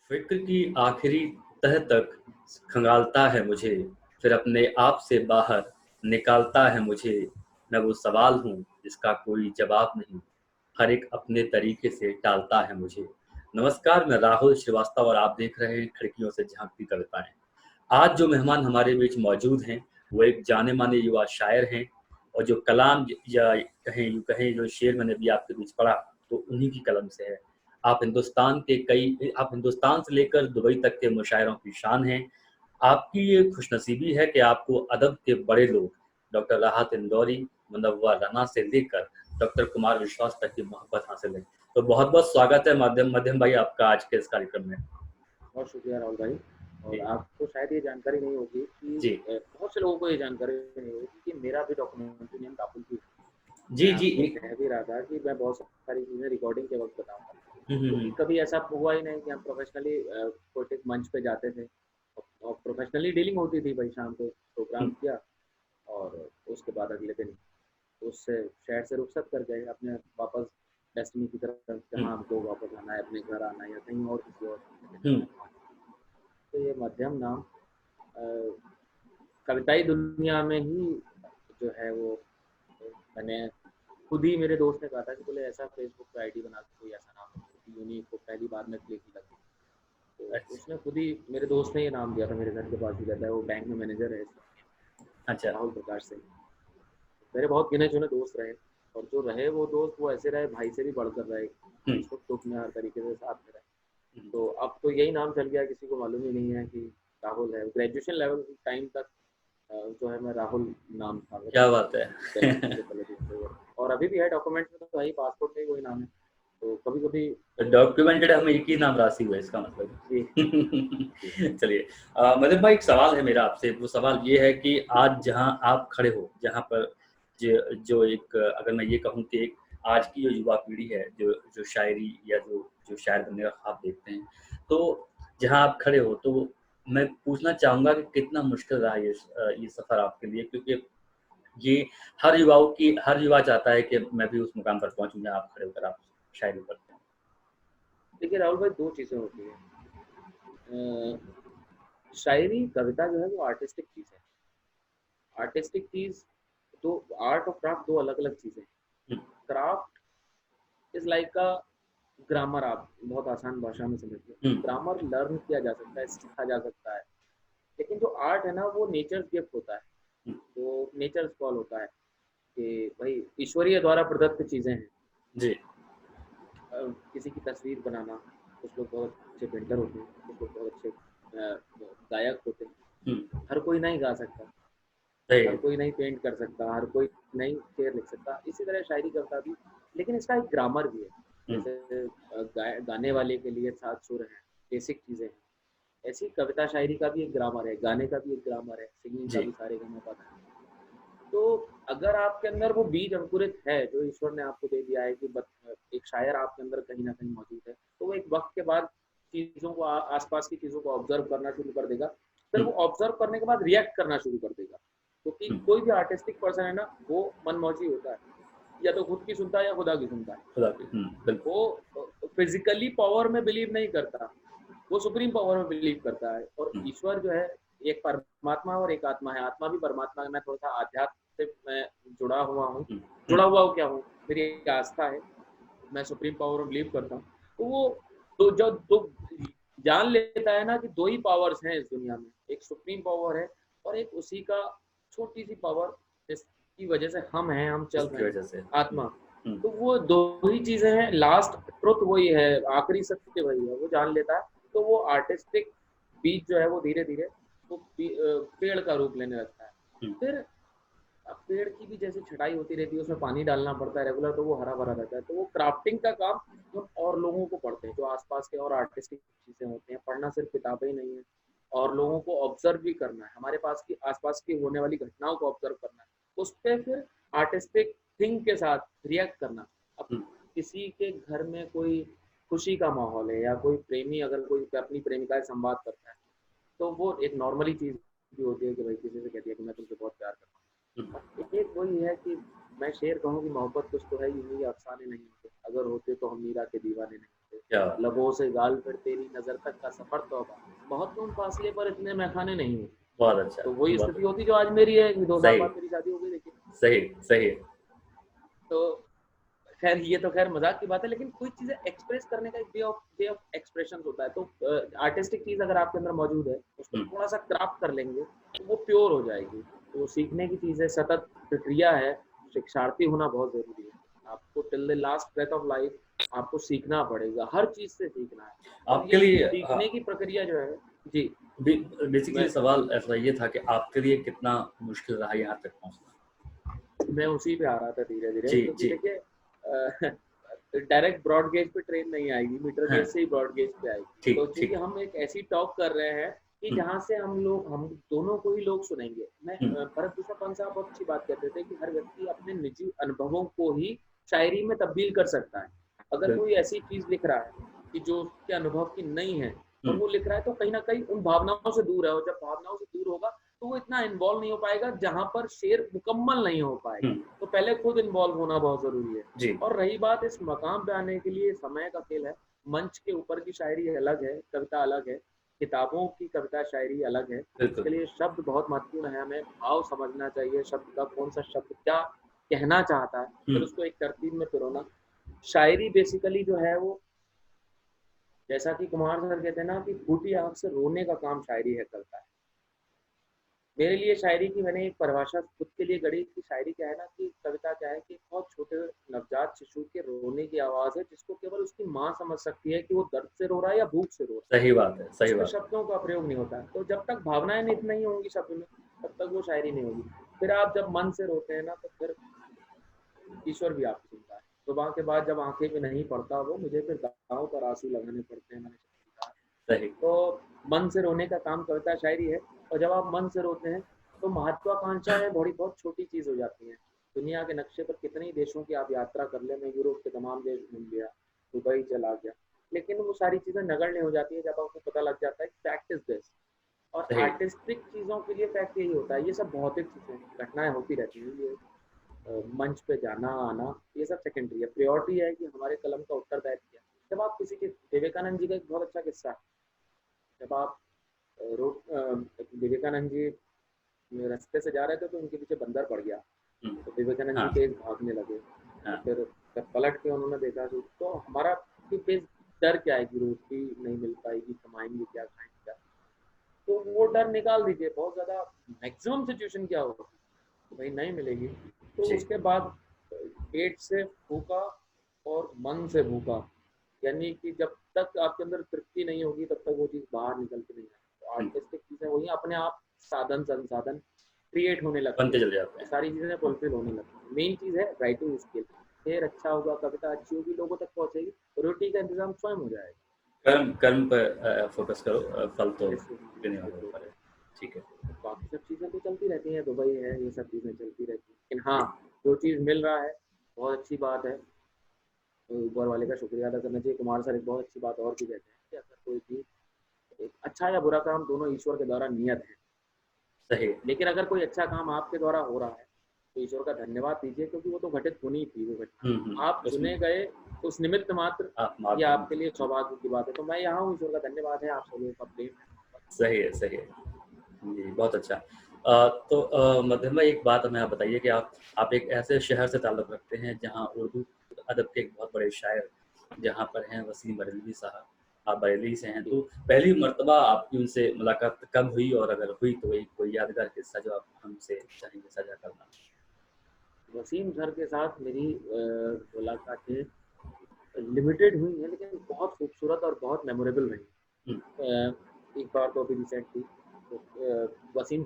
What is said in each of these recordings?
फ़िक्र की आखिरी तह तक खंगालता है मुझे, फिर अपने आप से बाहर निकालता है मुझे। मैं वो सवाल हूँ जिसका कोई जवाब नहीं, हर एक अपने तरीके से टालता है मुझे। नमस्कार, मैं राहुल श्रीवास्तव और आप देख रहे हैं खिड़कियों से झाँकती कविताएँ। आज जो मेहमान हमारे बीच मौजूद हैं, वो एक जाने-माने युवा शायर हैं और जो कलाम या यूँ कहें जो शेर मैंने अभी आपके बीच पढ़ा, तो उन्हीं की कलम से है। आप हिंदुस्तान से लेकर दुबई तक के मुशायरों की शान हैं। आपकी ये खुशनसीबी है कि आपको अदब के बड़े लोग डॉक्टर राहत इंदौरी, मुनव्वर रना से लेकर डॉक्टर कुमार विश्वास तक की मोहब्बत हासिल है। तो बहुत-बहुत स्वागत है मध्यम मध्यम भाई आपका आज के इस कार्यक्रम में। बहुत शुक्रिया राहुल भाई। और जी, आपको शायद ये जानकारी नहीं होगी कि जी। बहुत से लोगों को ये जानकारी नहीं होगी कि मेरा भी डॉक्यूमेंट्री नेम राहुल भी है। मैं जी, जी, आपको एक कह भी रहा था कि मैं बहुत सारी चीज़ें रिकॉर्डिंग के वक्त बताऊंगा, हुँ, हुँ, क्योंकि हुँ। कभी ऐसा हुआ ही नहीं कि हम प्रोफेशनली कोई एक मंच पे जाते थे और प्रोफेशनली डीलिंग होती थी। भाई शाम को हुँ, प्रोग्राम किया और उसके बाद अगले दिन उससे शहर से रुखसत कर गए अपने वापस डेस्टिनी की तरफ, हुँ, जहाँ हमको वापस आना है, अपने घर आना है या कहीं और किसी और जगह हुँ। जाना है। तो ये मध्यम नाम अ, कविताई दुनिया में ही जो है वो मैंने खुद ही, मेरे दोस्त ने कहा था कि बोले ऐसा फेसबुक पे आईडी बना के कोई ऐसा नाम रखो, यूनिक को पहली बार में क्लिक ही लगे। तो अच्छा, उसने खुद ही, मेरे दोस्त ने ये नाम दिया था। मेरे घर के पास ही रहता है, वो बैंक में मैनेजर है, अच्छा। राहुल प्रकाश सिंह। मेरे बहुत गिने चुने दोस्त रहे, और जो रहे वो दोस्त वो ऐसे रहे, भाई से भी बढ़कर रहे, हुँ, कि सुख दुख में हर तरीके से साथ में रहे। हुँ। तो अब तो यही नाम चल गया, किसी को मालूम ही नहीं है कि राहुल है। ग्रेजुएशन लेवल टाइम तक जो है मैं राहुल नाम था मेरा, क्या बात है! ग्रेजुएशन के पहले दिन से। और अभी भी है डॉक्यूमेंट्स में, तो भाई पासपोर्ट में ही वही नाम है। तो कभी कभी डॉक्यूमेंटेड हम एक ही नाम राशि हुआ इसका मतलब। जी जी चलिए, मदन भाई एक सवाल है मेरा आपसे। वो सवाल ये है कि आज जहाँ आप खड़े हो, जहाँ पर जो एक अगर मैं ये कहूँ कि एक आज की जो युवा पीढ़ी है, जो जो शायरी या जो शायर बनने का ख्वाब देखते हैं, तो जहाँ आप खड़े हो, तो मैं पूछना चाहूँगा कि कितना मुश्किल रहा ये सफ़र आपके लिए? क्योंकि ये हर युवा चाहता है कि मैं भी उस मुकाम पर पहुँचूँ जहाँ आप खड़े होकर आप शायरी करते हैं। देखिए राहुल भाई, दो चीज़ें होती हैं। शायरी कविता जो है वो आर्टिस्टिक चीज़ है। आर्टिस्टिक चीज़, तो आर्ट और क्राफ्ट दो अलग अलग चीज़ें हैं। Hmm, craft is like a grammar. आप बहुत आसान भाषा में समझिए, हुँ, ग्रामर लर्न किया जा सकता है, सीखा जा सकता है। लेकिन जो आर्ट है ना, वो नेचर गिफ्ट होता है, हुँ, वो नेचर कॉल होता है कि भाई ईश्वरीय द्वारा प्रदत्त चीज़ें हैं। जी, किसी की तस्वीर बनाना, कुछ लोग बहुत अच्छे पेंटर होते हैं, कुछ लोग बहुत अच्छे गायक होते हैं। हुँ, हर कोई नहीं गा सकता, सही हर है। कोई नहीं पेंट कर सकता, हर कोई नहीं शेर लिख सकता। इसी तरह शायरी कविता भी, लेकिन इसका एक ग्रामर भी है। हुँ, जैसे गाने वाले के लिए 7 सुर हैं, बेसिक चीज़ें हैं। ऐसी कविता शायरी का भी एक ग्रामर है, गाने का भी एक ग्रामर है, सिंगिंग का जी, भी सारे गामा पाधा है। तो अगर आपके अंदर वो बीज अंकुरित है जो ईश्वर ने आपको दे दिया है कि एक शायर आपके अंदर कहीं ना कहीं मौजूद है, तो वो एक वक्त के बाद चीज़ों को, आसपास की चीज़ों को ऑब्जर्व करना शुरू कर देगा। फिर हुँ, वो ऑब्जर्व करने के बाद रिएक्ट करना शुरू कर देगा, क्योंकि हुँ, कोई भी आर्टिस्टिक पर्सन है ना, वो मनमौजी होता है। या तो खुद की सुनता है या खुदा की सुनता है। खुदा की बिल्कुल। वो फिजिकली पावर में बिलीव नहीं करता, वो सुप्रीम पावर में बिलीव करता है। और हुँ, ईश्वर जो है, एक परमात्मा और एक आत्मा है, आत्मा भी परमात्मा है। मैं थोड़ा सा आध्यात्म से मैं जुड़ा हुआ हूँ। हुँ, हुँ, जुड़ा हुआ हूँ क्या हूँ, मेरी एक आस्था है, मैं सुप्रीम पावर में बिलीव करता हूँ। तो वो दो जो दो जान लेता है ना कि दो ही पावर्स हैं इस दुनिया में, एक सुप्रीम पावर है और एक उसी का छोटी सी पावर, जिसकी वजह से हम हैं, हम चल इसकी रहे हैं, वजह से। आत्मा। हुँ, तो वो दो ही चीजें हैं, लास्ट ट्रुथ वही है, आखिरी सत्य वही है, वो जान लेता है। तो वो आर्टिस्टिक बीज जो है वो धीरे धीरे वो पेड़ का रूप लेने लगता है। हुँ, फिर अब पेड़ की भी जैसे छटाई होती रहती है, उसमें पानी डालना पड़ता है रेगुलर, तो वो हरा भरा रहता है। तो वो क्राफ्टिंग का काम हम और लोगों को पढ़ते हैं, जो आसपास के और आर्टिस्टिक चीजें होती हैं। पढ़ना सिर्फ किताबें ही नहीं है, और लोगों को ऑब्जर्व भी करना है, हमारे पास की आसपास की होने वाली घटनाओं को ऑब्जर्व करना है, उस पर फिर आर्टिस्टिक थिंग के साथ रिएक्ट करना। अब हुँ, किसी के घर में कोई खुशी का माहौल है, या कोई प्रेमी अगर कोई अपनी प्रेमिका से संवाद करता है, तो वो एक नॉर्मली चीज भी होती है कि भाई किसी से कह दिया कि मैं तुमसे बहुत प्यार करता हूँ। हुँ, अब एक वही है कि मैं शेर कहूँ कि मोहब्बत कुछ तो है, यूं ही अफसाने नहीं होते, अगर होते तो हम मीरा के दीवाने नहीं क्या होते, लबों से गाल फिर तेरी नजर तक का सफर तौबा, बहुत कम फासले पर इतने मैखाने नहीं हुए। बहुत अच्छा, तो वही बहुत स्थिति अच्छा। होती जो आज मेरी है कि 2 साल सही, बाद मेरी शादी हो गई, देखिए। सही, सही है। तो खैर ये तो खैर मजाक की बात है, लेकिन कोई चीजें एक्सप्रेस करने का एक वे ऑफ एक्सप्रेशन होता है। तो आर्टिस्टिक चीज अगर आपके अंदर मौजूद है, उसको हुँ, थोड़ा सा क्राफ्ट कर लेंगे तो वो प्योर हो जाएगी। तो वो सीखने की चीज है, सतत प्रक्रिया है, शिक्षार्थी होना बहुत जरूरी है। आपको till the last breath of life आपको सीखना पड़ेगा, हर चीज से सीखना है। और आपके ये लिए हाँ, सीखने की प्रक्रिया जो है, जी, बे बेसिकली मैं सवाल ऐसा ये था कि आपके लिए कितना मुश्किल रहा यहाँ तक पहुँचना? मैं उसी पे आ रहा था धीरे धीरे, जी, क्योंकि जी। देखिए डायरेक्ट ब्रॉड गेज पे ट्रेन नहीं आएगी, मीटर हाँ, गेज से ही ब्रॉड गेज पे आएगी। तो ठीक, चूंकि ठीक। हम एक ऐसी टॉक कर रहे हैं कि हुँ, जहाँ से हम दोनों को ही लोग सुनेंगे। मैं हुँ, भरत भूषण पंत साहब बहुत अच्छी बात कहते थे कि हर व्यक्ति अपने निजी अनुभवों को ही शायरी में तब्दील कर सकता है। अगर कोई बिल्कुल। ऐसी चीज लिख रहा है कि जो उसके अनुभव की नहीं है और हुँ, वो लिख रहा है, तो कहीं ना कहीं उन भावनाओं से दूर है, और जब भावनाओं से दूर होगा तो वो इतना इन्वॉल्व नहीं हो पाएगा, जहां पर शेर मुकम्मल नहीं हो हुँ, पाएगा। तो पहले खुद इन्वॉल्व होना बहुत जरूरी है। जी, और रही बात इस मकाम पे आने के लिए समय का खेल है। मंच के ऊपर की शायरी अलग है, कविता अलग है, किताबों की कविता शायरी अलग है। बिल्कुल। इसके लिए शब्द बहुत महत्वपूर्ण है, हमें भाव समझना चाहिए, शब्द का कौन सा शब्द क्या कहना चाहता है, हुँ, फिर उसको एक तरतीब में पिरोना। शायरी बेसिकली जो है वो, जैसा कि कुमार सर कहते हैं ना कि फूटी आंख से रोने का काम शायरी है करता है। मेरे लिए शायरी की मैंने एक परिभाषा खुद के लिए गढ़ी कि शायरी क्या है ना, कि कविता क्या है कि एक बहुत छोटे नवजात शिशु के रोने की आवाज़ है, जिसको केवल उसकी माँ समझ सकती है कि वो दर्द से रो रहा है या भूख से रो रहा है। सही बात है, सही उसमें बात है। शब्दों का प्रयोग नहीं होता है। तो जब तक भावनाएं नहीं होंगी शब्द में, तब तक वो शायरी नहीं होगी। फिर आप जब मन से रोते हैं ना, तो फिर ईश्वर भी आपको सुनता है। सुबह के बाद जब आंखें में नहीं पड़ता वो, मुझे फिर गाँव पर आंसू लगाने पड़ते हैं, मैंने कहा। सही। तो मन से रोने का काम कविता शायरी है। और जब आप मन से रोते हैं तो महत्वाकांक्षाएं बड़ी बहुत छोटी चीज हो जाती हैं। दुनिया के नक्शे पर कितने देशों की आप यात्रा कर ले, मैं यूरोप के तमाम देश घूम गया, दुबई चला गया, लेकिन वो सारी चीजें नगण्य हो जाती है जब आपको पता लग जाता है कि फैक्ट इज दिस। और सही। आर्टिस्टिक चीजों के लिए फैक्ट यही होता है, ये सब भौतिक चीजें घटनाएं होती रहती हैं। ये मंच पे जाना आना ये सब सेकेंडरी है। प्रायोरिटी है कि हमारे कलम का उत्तरदायित्व क्या है। जब आप किसी के, विवेकानंद जी का एक बहुत अच्छा किस्सा है, जब आप विवेकानंद जी रास्ते से जा रहे थे तो उनके पीछे बंदर पड़ गया, हुँ, तो विवेकानंद जी हाँ, तेज भागने लगे। तो हाँ, फिर जब पलट के उन्होंने देखा तो हमारा कि बेस डर क्या है कि रोटी नहीं मिल पाएगी, कमाएंगे क्या, खाएंगे क्या। तो वो डर निकाल दीजिए, बहुत ज्यादा मैक्सिमम सिचुएशन क्या होगी, तो भाई नहीं मिलेगी। तो जी, उसके बाद पेट से भूखा और मन से भूखा, यानी कि जब तक आपके अंदर तृप्ति नहीं होगी तब तक वो चीज़ बाहर निकल के नहीं आएगी। तो हुँ, आर्टिस्टिक चीज़ें वही अपने आप साधन संसाधन क्रिएट होने लगते बनते हैं, चले जाते तो हैं। सारी चीज़ें फुलफिल होने लगती हैं। मेन चीज़ है राइटिंग स्किल। शेर अच्छा होगा, कविता अच्छी होगी, लोगों तक पहुंचेगी, रोटी का इंतजाम स्वयं हो जाएगा। कर्म कर्म पर फ़ोकस करो, फल तो देने वाला बिल्कुल। ऊपर है। ठीक है। बाकी सब चीज़ें तो चलती रहती हैं, दुबई है, ये सब चीज़ें चलती रहती हैं, लेकिन हाँ, जो चीज़ मिल रहा है बहुत अच्छी बात है। तो ऊपर वाले का शुक्रिया अदा करना चाहिए। कुमार सर एक बहुत अच्छी बात और भी कहते हैं कि अगर कोई भी एक अच्छा या बुरा काम, दोनों ईश्वर के द्वारा नियत है, सही है। लेकिन अगर कोई अच्छा काम आपके द्वारा हो रहा है तो ईश्वर का धन्यवाद दीजिए, क्योंकि वो तो घटित होनी थी वो हुँ, घटना, हुँ, आप उसमें चुने गए उस निमित्त मात्र, आप ये माध्यम आपके लिए सौभाग्य की बात है। तो मैं यहाँ हूँ, ईश्वर का धन्यवाद है, आप सब लोगों का प्रेम है। सही है, सही है। जी, बहुत अच्छा। तो मध्यम भाई एक बात हमें आप बताइए कि आप एक ऐसे शहर से ताल्लुक़ रखते हैं जहाँ उर्दू अदब के एक बहुत बड़े शायर जहाँ पर हैं वसीम बरेलवी साहब, आप बरेली से हैं, जी, तो पहली मर्तबा आपकी उनसे मुलाकात कब हुई और अगर हुई तो एक कोई यादगार किस्सा जो आप हमसे चाहेंगे साझा करना? वसीम सर के साथ मेरी मुलाकातें लिमिटेड हुई हैं, लेकिन बहुत खूबसूरत और बहुत मेमोरेबल रही। हुँ, एक बार तो अभी रिसेंट थी, तो वसीम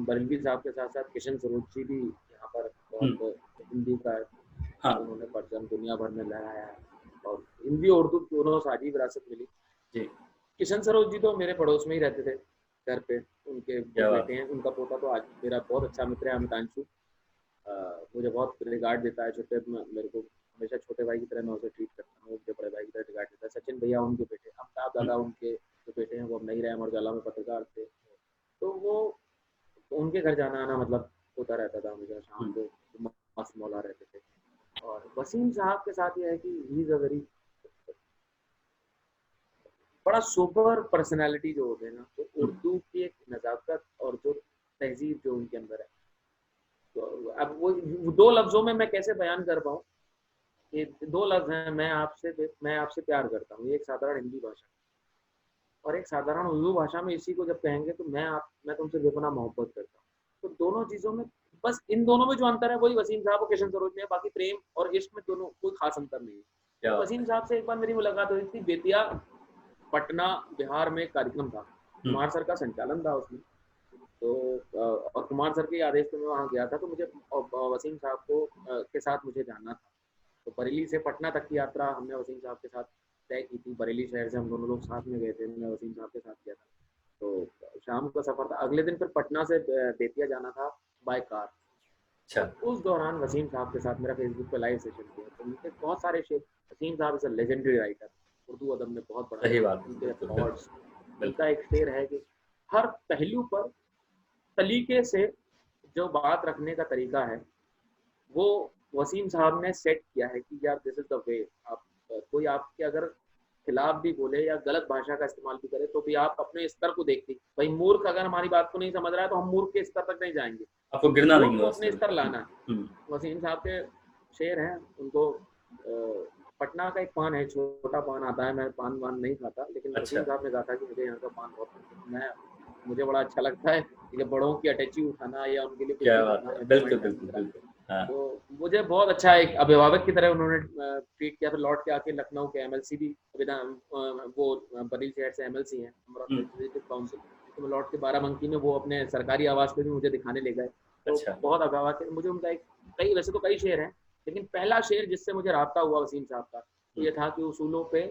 बरेलवी साहब के साथ साथ किशन सरोज जी भी यहाँ पर हुँ, बहुत हिंदी का हाँ, उन्होंने परचम दुनिया भर में लहराया है, और हिंदी और उर्दू दोनों साझी विरासत मिली। जी, किशन सरोज जी तो मेरे पड़ोस में ही रहते थे, घर पे। उनके वो क्या बात बेटे है। हैं, उनका पोता तो आज मेरा बहुत अच्छा मित्र है, अमितांशु। मुझे बहुत रिगार्ड देता है, छोटे मेरे को हमेशा छोटे भाई की तरह मैं उसे ट्रीट करता हूँ, मुझे बड़े भाई की तरह रिगार्ड देता है। सचिन भैया उनके बेटे, अमिताभ हुँ, दादा उनके जो बेटे हैं, वो अब नहीं रहे, अमर उजाला में पत्रकार थे। तो वो उनके घर जाना आना मतलब होता रहता था हमेशा शाम हुँ, को। खास मौला रहते थे। और वसीम साहब के साथ ये है कि ही इज़ अ वेरी बड़ा सुपर पर्सनैलिटी जो होते हैं ना, तो उर्दू की एक नज़ाकत और जो तहजीब जो उनके अंदर है, तो अब वो 2 लफ्ज़ों में मैं कैसे बयान कर पाऊँ, ये 2 लफ्ज़ हैं, मैं आपसे प्यार करता हूँ। ये एक साधारण हिंदी भाषा और एक साधारण उर्दू भाषा में इसी को जब कहेंगे तो मैं तुमसे बेपनाह मोहब्बत करता हूँ। तो दोनों चीज़ों में बस इन दोनों में जो अंतर है वही वसीम साहब और किशन सरोज में है, बाकी प्रेम और इश्क में दोनों कोई खास अंतर नहीं है। क्या तो बात वसीम है। साहब से एक बार मेरी मुलाकात हुई थी बेतिया, पटना, बिहार में एक कार्यक्रम था। हम्म, कुमार सर का संचालन था उसमें। तो और कुमार सर के आदेश पे मैं वहाँ गया था, तो मुझे वसीम साहब को के साथ मुझे जाना था। तो बरेली से पटना तक की यात्रा हमने वसीम साहब के साथ तय की थी। बरेली शहर से हम दोनों लोग साथ में गए थे, मैं वसीम साहब के साथ गया था। तो शाम का सफ़र था, अगले दिन फिर पटना से बेतिया जाना था बाय कार। अच्छा। और उस दौरान वसीम साहब के साथ मेरा फेसबुक पे लाइव सेशन किया, तो उनके बहुत सारे शेर, वसीम साहब is a legendary writer, Urdu अदब में बहुत बड़ा सही नाम बात है। है, उनके बिल्कुल बिल्कुल। थॉट्स, उनका बिल्कुल। एक शेर है कि हर पहलू पर सलीके से जो बात रखने का तरीका है, वो वसीम साहब ने सेट किया है कि यार दिस इज द वे। आप कोई आपके अगर खिलाफ भी बोले या गलत भाषा का इस्तेमाल भी करे तो भी आप अपने स्तर को देखते, भाई मूर्ख अगर हमारी बात को नहीं समझ रहा है तो हम मूर्ख के स्तर तक नहीं जाएंगे, आपको गिरना नहीं मूर्ख है को उससे। अपने स्तर लाना है। हम्म, वसीम साहब के शेर हैं, उनको पटना का एक पान है, छोटा पान आता है, मैं पान वान नहीं खाता, लेकिन अच्छा। वसीम साहब ने कहा था कि मुझे यहाँ का पान बहुत पसंद है। मैं मुझे बड़ा अच्छा लगता है कि बड़ों की अटैची उठाना या उनके लिए कुछ क्या भी बात करना है, या बिल्कुल पेमेंट बिल्कुल करना। बिल्कुल। हाँ। तो मुझे बहुत अच्छा एक अभिभावक की तरह उन्होंने ट्रीट किया। फिर लौट के आके लखनऊ के एमएलसी भी विधान वो बरील शहर से एमएलसी हैं, अमरोहा हम्म, लेजिस्लेटिव काउंसिल। तो मैं लौट के बाराबंकी में वो अपने सरकारी आवास पे भी मुझे दिखाने ले गए। तो अच्छा। बहुत अभिभावक है मुझे उनका एक, कई वैसे तो कई शेर हैं, लेकिन पहला शेर जिससे मुझे राब्ता हुआ वसीम साहब का, तो हम्म, ये था कि उसूलों पे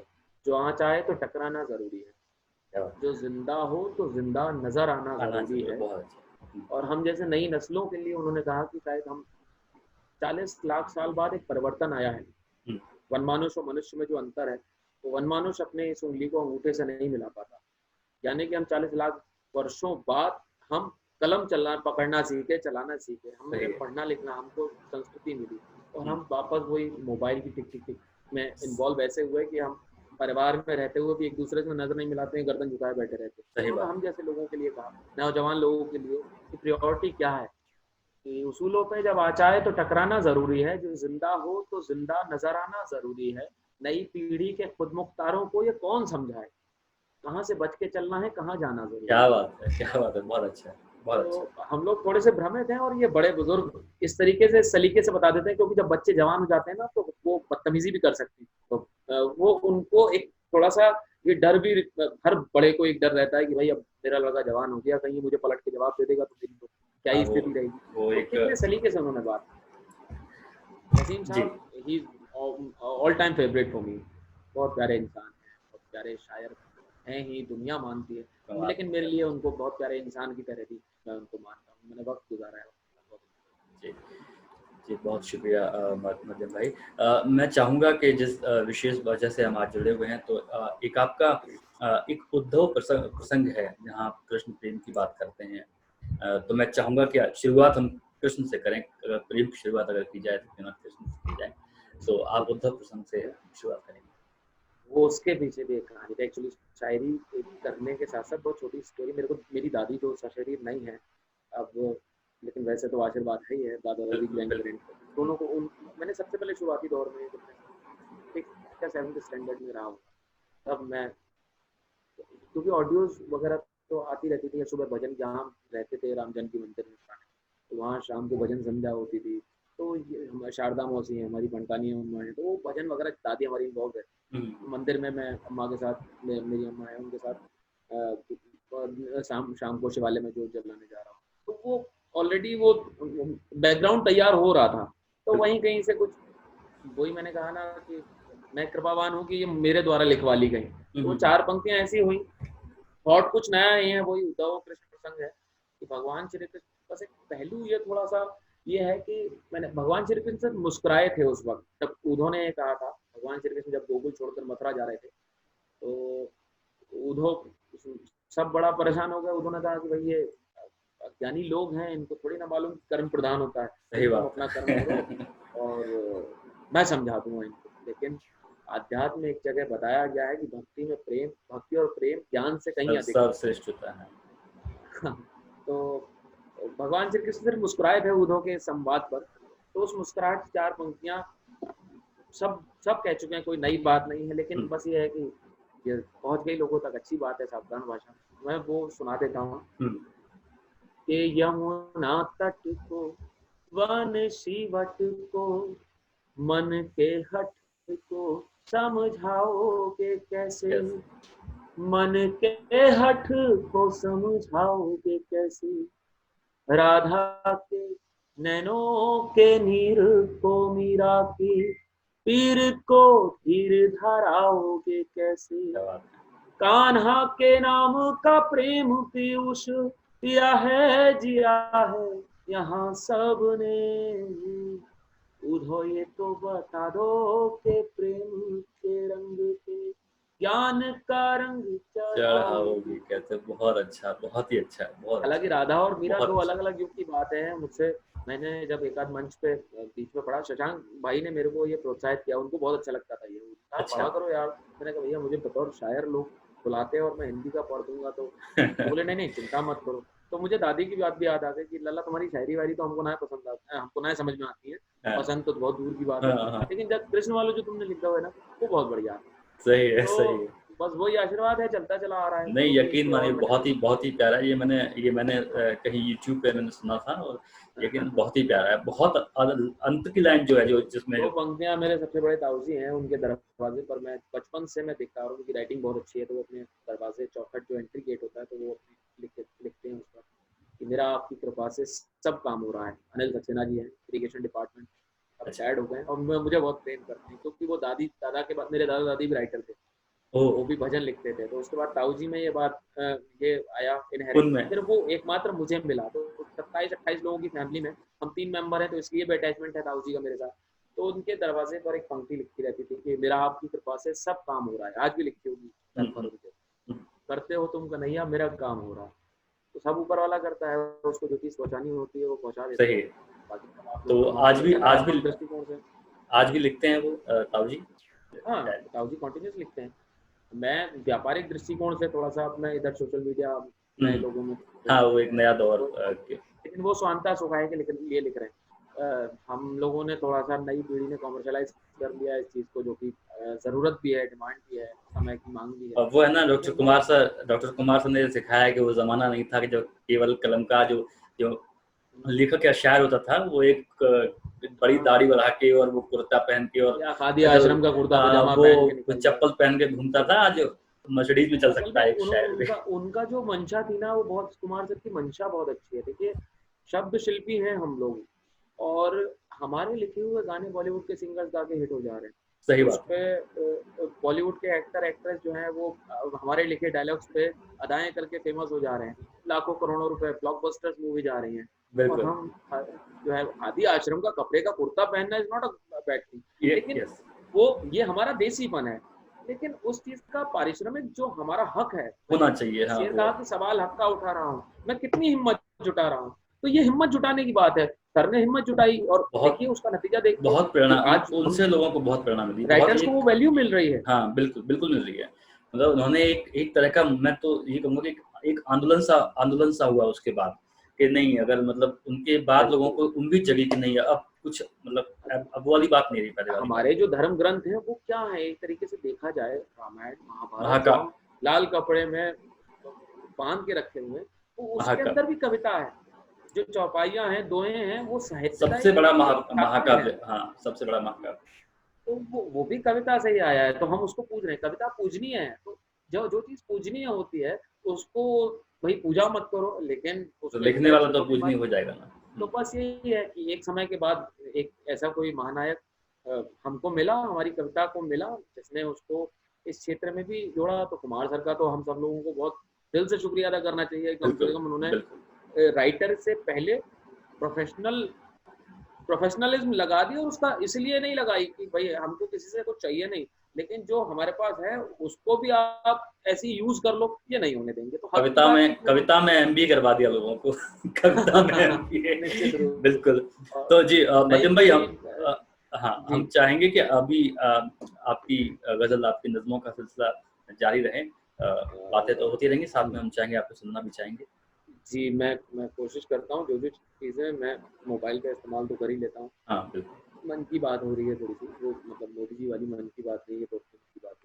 जो आँच आए तो टकराना ज़रूरी है, क्या बात जो जिंदा हो तो जिंदा नजर आना है। आना ज़रूरी चाहिए, है। बहुत अच्छा। और हम जैसे नई नस्लों के लिए उन्होंने कहा कि शायद हम 40 लाख साल बाद एक परिवर्तन आया है। हम्म, वनमानुष और मनुष्य में जो अंतर है, तो वनमानुष अपने इस उंगली को अंगूठे से नहीं मिला पाता, यानी कि हम 40 लाख वर्षों बाद हम कलम चलना पकड़ना सीखे, चलाना सीखे, सही हमने है। पढ़ना लिखना, हमको संस्कृति मिली, और हम्म, हम वापस वही मोबाइल की टिक टिक टिक में इन्वॉल्व ऐसे हुए कि हम परिवार में रहते हुए भी एक दूसरे से नजर नहीं मिलाते हैं, गर्दन झुकाए बैठे रहते हैं। तो सही उन्होंने बात हम है। जैसे लोगों के लिए कहा, नौजवान लोगों के लिए, कि प्रायोरिटी क्या है, कि उसूलों पे जब आ जाए तो टकराना जरूरी है, जो जिंदा हो तो जिंदा नजर आना जरूरी है। नई पीढ़ी के खुद मुख्तारों को ये कौन समझाए, कहाँ से बच के चलना है, कहाँ जाना जरूरी क्या है। बात है, क्या बात है, बहुत अच्छा है। बहुत अच्छा। तो हम लोग थोड़े से भ्रमित हैं, और ये बड़े बुजुर्ग इस तरीके से सलीके से बता देते हैं, क्योंकि जब बच्चे जवान हो जाते हैं ना तो वो बदतमीजी भी कर सकते हैं। तो वो उनको एक थोड़ा सा ये डर भी, हर बड़े को एक डर रहता है कि भाई अब मेरा लड़का जवान हो गया, कहीं ये मुझे पलट के जवाब दे देगा तो मेरी तो क्या हाँ, ही स्थिति रहेगी। वो तो एक। कितने सलीके से उन्होंने बात, वसीम जी। साहब ही all time favourite for me. बहुत प्यारे इंसान हैं, बहुत प्यारे शायर हैं ही, दुनिया मानती है, कमाल लेकिन है। मेरे लिए उनको बहुत प्यारे इंसान की तरह भी मैं उनको मानता हूँ। मैंने वक्त गुजारा है उनके साथ। जी। जी, बहुत शुक्रिया मदन भाई। मैं चाहूँगा कि जिस विशेष वजह से हम आज जुड़े हुए हैं, तो एक आपका एक उद्धव प्रसंग है जहाँ आप कृष्ण प्रेम की बात करते हैं। तो मैं चाहूँगा कि शुरुआत हम कृष्ण से करें, अगर प्रेम की शुरुआत अगर की जाए तो क्यों ना कृष्ण से की जाए। तो आप उद्धव प्रसंग से शुरुआत करेंगे। वो उसके पीछे भी एक कहानी थी एक्चुअली। शायरी करने के साथ साथ बहुत छोटी स्टोरी, मेरे को मेरी दादी तो सशरीर नहीं है अब, लेकिन वैसे तो आशीर्वाद है ही है, दादा दादी बिल्कुल ग्रैंड बिल्कुल। पेरेंट दोनों को। उन मैंने सबसे पहले शुरुआती दौर में जब मैं 6th या 7th स्टैंडर्ड में रहा हूँ, तब मैं, क्योंकि ऑडियोज वगैरह तो आती रहती थी, या सुबह भजन जहाँ हम रहते थे राम जानकी मंदिर में पुराने, तो वहाँ शाम को भजन संध्या होती थी। तो ये शारदा मौसी है हमारी, भंटानी अम्मा है, तो वो भजन वगैरह दादी हमारी इन्वॉल्व है। हम्म, मंदिर में मैं अम्मा के साथ, मेरी अम्मा है उनके साथ शाम शाम को शिवालय में जोत जलाने जा रहा हूँ। तो वो ऑलरेडी वो बैकग्राउंड तैयार हो रहा था। तो बिल्कुल। वहीं कहीं से कुछ, वही मैंने कहा ना कि मैं कृपावान हूँ कि ये मेरे द्वारा लिखवा ली गई। तो वो 4 पंक्तियां ऐसी हुई, थॉट कुछ नया नहीं है, वही उद्धव कृष्ण प्रसंग है कि भगवान श्री कृष्ण, बस एक पहलू ये थोड़ा सा ये है कि मैंने भगवान श्री कृष्ण से मुस्कुराए थे उस वक्त जब उद्धव ने कहा था। भगवान श्री कृष्ण जब गोकुल छोड़कर मथुरा जा रहे थे, तो उद्धव सब बड़ा परेशान हो गया। उद्धव ने कहा कि भाई ये अज्ञानी लोग हैं, इनको थोड़ी ना मालूम कर्म प्रधान होता है, सही तुम बात अपना कर्म करो और मैं समझा दूंगा इनको। लेकिन अध्यात्म में एक जगह बताया गया है कि भक्ति में प्रेम, भक्ति और प्रेम ज्ञान से कहीं अधिक है। सर्वश्रेष्ठ होता है। तो भगवान श्री कृष्ण सिर्फ मुस्कुराए थे उद्धव के संवाद पर, तो उस मुस्कुराहट की 4 पंक्तियां सब सब कह चुके हैं, कोई नई बात नहीं है, लेकिन बस ये है कि ये पहुंच गई लोगों तक, अच्छी बात है, साधारण भाषा में मैं वो सुना देता हूँ कि यमुना तट को वन शिवट को मन के हट को समझाओगे कैसे, Yes. मन के हठ को समझाओगे कैसे, राधा के नैनों के नीर को मीरा की पीर को धीर धराओगे कैसे, क्या बात है। कान्हा के नाम का प्रेम पीयूष पिया है जिया है यहाँ सबने, उधो ये तो बता दो के प्रेम के रंग पे ज्ञान का रंग चढ़ाओगे चढ़ाओगे। कहते, बहुत अच्छा, बहुत ही अच्छा, बहुत हालांकि अच्छा, राधा और मीरा बहुत दो अच्छा। अलग अलग युग की बात है मुझसे, मैंने जब एक आध मंच पे बीच में पढ़ा, शशांक भाई ने मेरे को ये प्रोत्साहित किया, उनको बहुत अच्छा लगता था ये, यार अच्छा। पढ़ा करो यार। मैंने कहा भैया मुझे बतौर शायर लोग बुलाते हैं और मैं हिंदी का पढ़ दूंगा, तो बोले नहीं नहीं चिंता मत करो। तो मुझे दादी की बात भी याद आ गई कि लल्ला तुम्हारी शायरी वायरी तो हमको ना पसंद आती है, हमको ना समझ में आती है, हाँ, पसंद तो बहुत दूर की बात है, हाँ, हाँ, लेकिन जब कृष्ण वालों जो तुमने लिखा हुआ है ना वो बहुत बढ़िया है। सही है, तो सही है। बस वही आशीर्वाद है, चलता चला आ रहा है, नहीं, तो यकीन इससे मानिए, और बढ़िया। बहुत ही प्यारा है। ये मैंने कहीं यूट्यूब पे मैंने सुना था, और यकीन बहुत ही प्यारा है। बहुत अंत की लाइन जो है, जो जिसमें 2 पंक्तियां मेरे सबसे बड़े ताऊजी हैं, उनके दरवाजे पर मैं बचपन से मैं देखता और उनकी राइटिंग बहुत अच्छी है, तो वो अपने दरवाजे चौखट जो एंट्री गेट होता है तो वो लिखते हैं उस पर कि मेरा आपकी कृपा से सब काम हो रहा है। अनिल सक्सेना जी हैं, इरिगेशन डिपार्टमेंट, अब अच्छा। रिटायर्ड हो गए और मुझे बहुत प्रेम करते हैं, क्योंकि वो दादा के बाद मेरे दादा दादी भी राइटर थे, ओ, वो भी भजन लिखते थे। तो उसके बाद ताऊ जी में ये बात ये आया इनहेरिट, उनमें फिर वो एकमात्र मुझे मिला। तो 27-28 लोगों की फैमिली में हम 3 मेंबर हैं, तो इसलिए भी अटैचमेंट है ताऊ जी का मेरे साथ। तो उनके दरवाजे पर एक पंक्ति लिखी रहती थी कि मेरा आपकी कृपा से सब काम हो रहा है, आज भी लिखी होगी घर पर उनके, करते हो तुम कन्हैया मेरा काम हो रहा है। तो सब ऊपर वाला करता है, उसको जो चीज़ पहुंचानी होती है वो पहुंचा देता सही है, है। बाकी सब आप तो लोग संभाल लो, सकारात्मक दृष्टिकोण से। आज भी लिखते हैं वो ताऊ जी? हाँ, ताऊ जी कंटिन्यूस लिखते हैं। मैं व्यापारिक दृष्टिकोण से थोड़ा सा अपना इधर सोशल मीडिया नए लोगों में हाँ, वो एक नया दौर लेकिन वो स्वांता सुखाए के लिए लिख रहे हैं। हम लोगों ने थोड़ा सा, नई पीढ़ी ने कॉमर्शलाइज कर लिया इस चीज़ को, जो कि ज़रूरत भी है, डिमांड भी है, समय की मांग भी है, अब वो है ना, लेकिन वो डॉक्टर कुमार सर ने सिखाया कि वो ज़माना नहीं था कि जो केवल कलम का जो लेखक या शायर होता था, वो एक बड़ी दाढ़ी बढ़ा के और वो कुर्ता पहन के और या खादी आश्रम का कुर्ता पजामा पहन के वो निकल जाए। चप्पल पहन के घूमता था। आज मर्सिडीज में चल असल सकता में है एक शायर भी। उनका जो मंशा थी ना, वो बहुत, कुमार सर की मंशा बहुत अच्छी है। देखिए, शब्द शिल्पी हैं हम लोग, और हमारे लिखे हुए गाने बॉलीवुड के सिंगर्स गा के हिट हो जा रहे हैं। सही उस बात पे बॉलीवुड के एक्टर एक्ट्रेस जो हैं वो हमारे लिखे डायलॉग्स पे अदाएं करके फेमस हो जा रहे हैं, लाखों करोड़ों रुपए ब्लॉकबस्टर्स मूवी जा रही हैं, और बिल्कुल। हम जो है आदि आश्रम का कपड़े का कुर्ता पहनना is not a bad thing, लेकिन यस, वो ये हमारा देसीपन है। लेकिन उस चीज का पारिश्रमिक जो हमारा हक है, होना मैंने चाहिए। हाँ, शेर वो कहा कि सवाल हक का उठा रहा हूँ, मैं कितनी हिम्मत जुटा रहा हूँ। तो ये हिम्मत जुटाने की बात है, सर ने हिम्मत जुटाई और बहुत देखिए उसका नतीजा देखिए बहुत प्रेरणा, कि आज हम उनसे लोगों को बहुत प्रेरणा मिली, बहुत राइटर्स को एक। वो वैल्यू मिल रही है। हाँ, बिल्कुल, बिल्कुल मिल रही है। मतलब उन्होंने एक तरह का, मैं तो ये कहूँगा कि एक आंदोलन सा हुआ उसके बाद, कि नहीं, अगर मतलब उनके बाद लोगों बिल्कुल, को उम्मीद जगी कि नहीं, अब कुछ मतलब अब वो वाली बात नहीं रही, पहले वाली बात। हमारे जो धर्म ग्रंथ हैं वो क्या है, एक तरीके से देखा जाए, रामायण महाभारत जो महाका हम लाल कपड़े में बांध के रखे हुए हैं, तो उसके महाकाव्य, अंदर भी कविता है, जो चौपाइयां हैं, दोहे हैं, वो साहित्य का सबसे एक बड़ा शाखाएं हैं। महाकाव्य, हाँ, सबसे बड़ा महाकाव्य। तो वो भी कविता से ही आया है, तो हम उसको पूज रहे हैं, कविता पूजनीय है। तो जो जो चीज पूजनीय होती है उसको भाई पूजा मत करो, लेकिन तो उसको एक लिखने तरह वाला तो छूटो भी पूजनीय मत। हो जाएगा ना। तो बस यही है कि एक समय के बाद एक ऐसा कोई महानायक हमको मिला, हमारी कविता को मिला, जिसने उसको इस क्षेत्र में भी जोड़ा। तो कुमार सर का तो हम सब लोगों को बहुत दिल से शुक्रिया अदा करना चाहिए, कम से बिल्कुल, कम उन्होंने बिल्कुल। राइटर से पहले प्रोफेशनलिज्म लगा दी, और उसका इसलिए नहीं लगाई कि भाई हमको किसी से कुछ चाहिए नहीं, लेकिन जो हमारे पास है उसको भी आप ऐसी यूज कर लो, ये नहीं होने देंगे। तो हद की कविता बात में नहीं करनी कविता में एमबी करवा दिया लोगों को कविता में चाहिए। एमबी। निश्चित रूप बिल्कुल। और तो जी नहीं मध्यम भाई पूरी हम हाँ जी हम चाहेंगे कि अभी आपकी गजल, आपकी नज़मों का सिलसिला जारी रहे। बातें तो होती रहेंगी, साथ जी में हम चाहेंगे आपको सुनना भी चाहेंगे। जी, मैं कोशिश करता हूँ, जो चीज़ें मैं मोबाइल का इस्तेमाल तो कर ही लेता हूँ। हाँ बिल्कुल। मन की बात हो रही है थोड़ी सी, वो मतलब मोदी जी वाली मन की बात नहीं है, दोस्तों की बात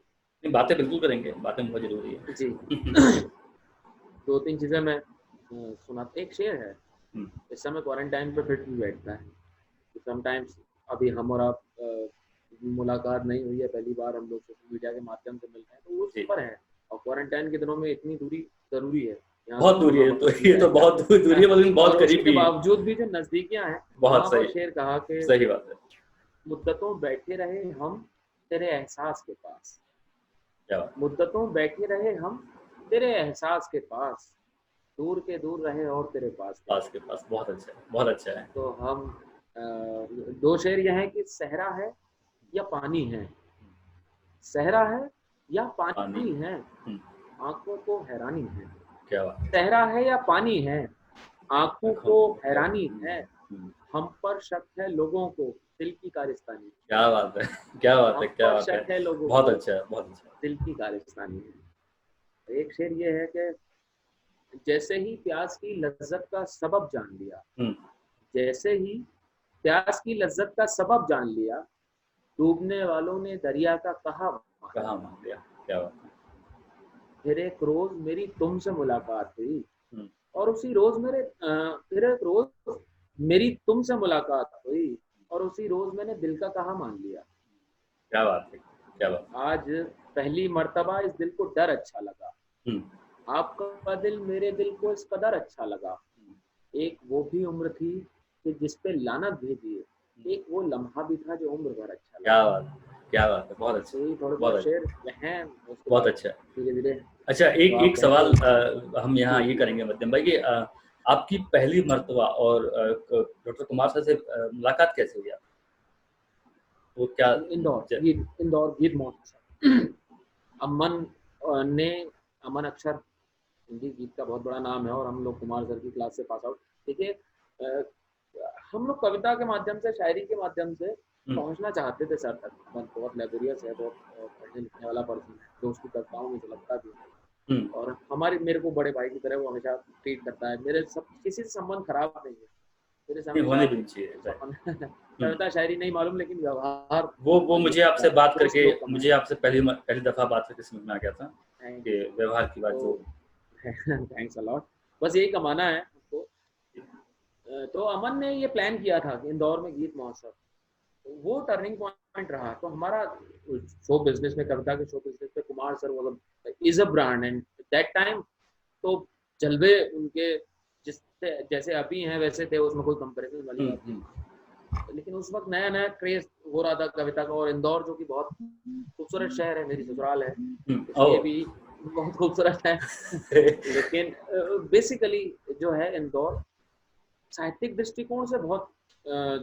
नहीं, बातें बिल्कुल करेंगे, बातें बहुत जरूरी है जी। है। दो तीन चीज़ें मैं सुना। एक शेर है, हम्म, इस समय क्वारंटाइन पे फिट भी बैठता है। समटाइम्स अभी हम और आप मुलाकात नहीं हुई है, पहली बार हम लोग सोशल मीडिया के माध्यम से मिल रहे हैं, तो वो जी सफ़र है। और क्वारंटाइन के दिनों में इतनी दूरी ज़रूरी है, यहाँ से बहुत दूरी वहाँ है, मत तो की ये तो जाए। बहुत दूरी है, लेकिन बहुत और करीब उसके भी है। बावजूद भी जो नज़दीकियाँ हैं, बहुत वहाँ पर सही, शेर कहा कि सही बात है। मुद्दतों बैठे रहे हम तेरे एहसास के पास, क्या बात मुद्दतों बैठे रहे हम तेरे एहसास के पास, दूर के दूर रहे और तेरे पास के पास के पास। पास, बहुत अच्छा है, बहुत अच्छा है। तो हम दो शेर यह है कि सहरा है या पानी है, सहरा है या पानी। पानी है, हम्म, आंखों को हैरानी है। क्या बात सहरा है या पानी है, है। आंखों आँखों को को क्या हैरानी है, हम्म, हम पर शक है लोगों को, दिल की कारस्तानी। क्या बात है, क्या बात है, हम क्या पर बात है। शक है लोगों बहुत को, अच्छा है, बहुत अच्छा है। दिल की कारस्तानी है। एक शेर ये है कि जैसे ही प्यास की लज्जत का सबब जान लिया, हम्म, जैसे ही प्यास की लज्जत का सबब जान लिया, डूबने वालों ने दरिया का कहा मान कहाँ लिया। मान लिया, क्या बात है। फिर एक रोज मेरी तुमसे मुलाकात हुई, हम्म, और उसी रोज फिर एक रोज मेरी तुमसे मुलाकात हुई, और उसी रोज मैंने दिल का कहा मान लिया। क्या बात है, क्या बात आज पहली मर्तबा इस दिल को डर अच्छा लगा, है। आपका दिल मेरे दिल को इस कदर अच्छा लगा। एक वो भी उम्र थी कि जिस पे लानत भेजी है, एक वो लम्हा भी था जो उम्र भर अच्छा क्या लगा। बात है, क्या बात है, बहुत अच्छा, तो यही थोड़े बहुत बहुत अच्छा, शेर हैं, उसके बहुत बाद अच्छा। धीरे धीरे अच्छा, जो एक आप एक कहें सवाल तो हम यहाँ जी। ये करेंगे मध्यम भाई कि आपकी पहली मर्तबा और डॉक्टर कुमार सर से मुलाकात कैसे हुई? वो क्या इंदौर गीत महोत्सव। अमन ने अमन अक्षर हिंदी गीत का बहुत बड़ा नाम है, और हम लोग कुमार सर की क्लास से पास आउट। देखिए हम लोग कविता के माध्यम से, शायरी के माध्यम से हम्म, पहुंचना चाहते थे सर तक। बहुत लेबोरियस है, बहुत पढ़ने लिखने वाला पर्सन है, दोस्ती करता हूँ, मुझे लगता भी है। हम्म, और हमारी मेरे को बड़े भाई की तरह वो हमेशा ट्रीट करता है। मेरे सब किसी से संबंध खराब नहीं है, मेरे से नहीं हमेशा होने भी नहीं चाहिए, राइट। हम्म, कविता शायरी नहीं मालूम, लेकिन व्यवहार वो बढ़िया मुझे अच्छा आपसे है, बात दोस्त करके, लोग कम है। मुझे आपसे पहली दफा बात करके समझ में आ गया था थैंक कि यू। व्यवहार की बात तो जो। Thanks a lot. बस यही कमाना है हमको। तो अमन ने ये प्लान किया था कि इंदौर में गीत महोत्सव, तो वो टर्निंग पॉइंट रहा। तो हमारा शो बिजनेस में, कविता के शो बिजनेस में कुमार सर मतलब is a brand, and that time तो जलवे उनके जिससे जैसे अभी हैं वैसे थे, उसमें कोई कंपैरिजन वाली बात नहीं। हम्म, लेकिन उस वक्त नया नया क्रेज हो रहा था कविता का, और इंदौर जो कि बहुत खूबसूरत शहर है, मेरी ससुराल है, इसलिए ओ। भी बहुत खूबसूरत है। लेकिन बेसिकली जो है इंदौर साहित्यिक दृष्टिकोण से बहुत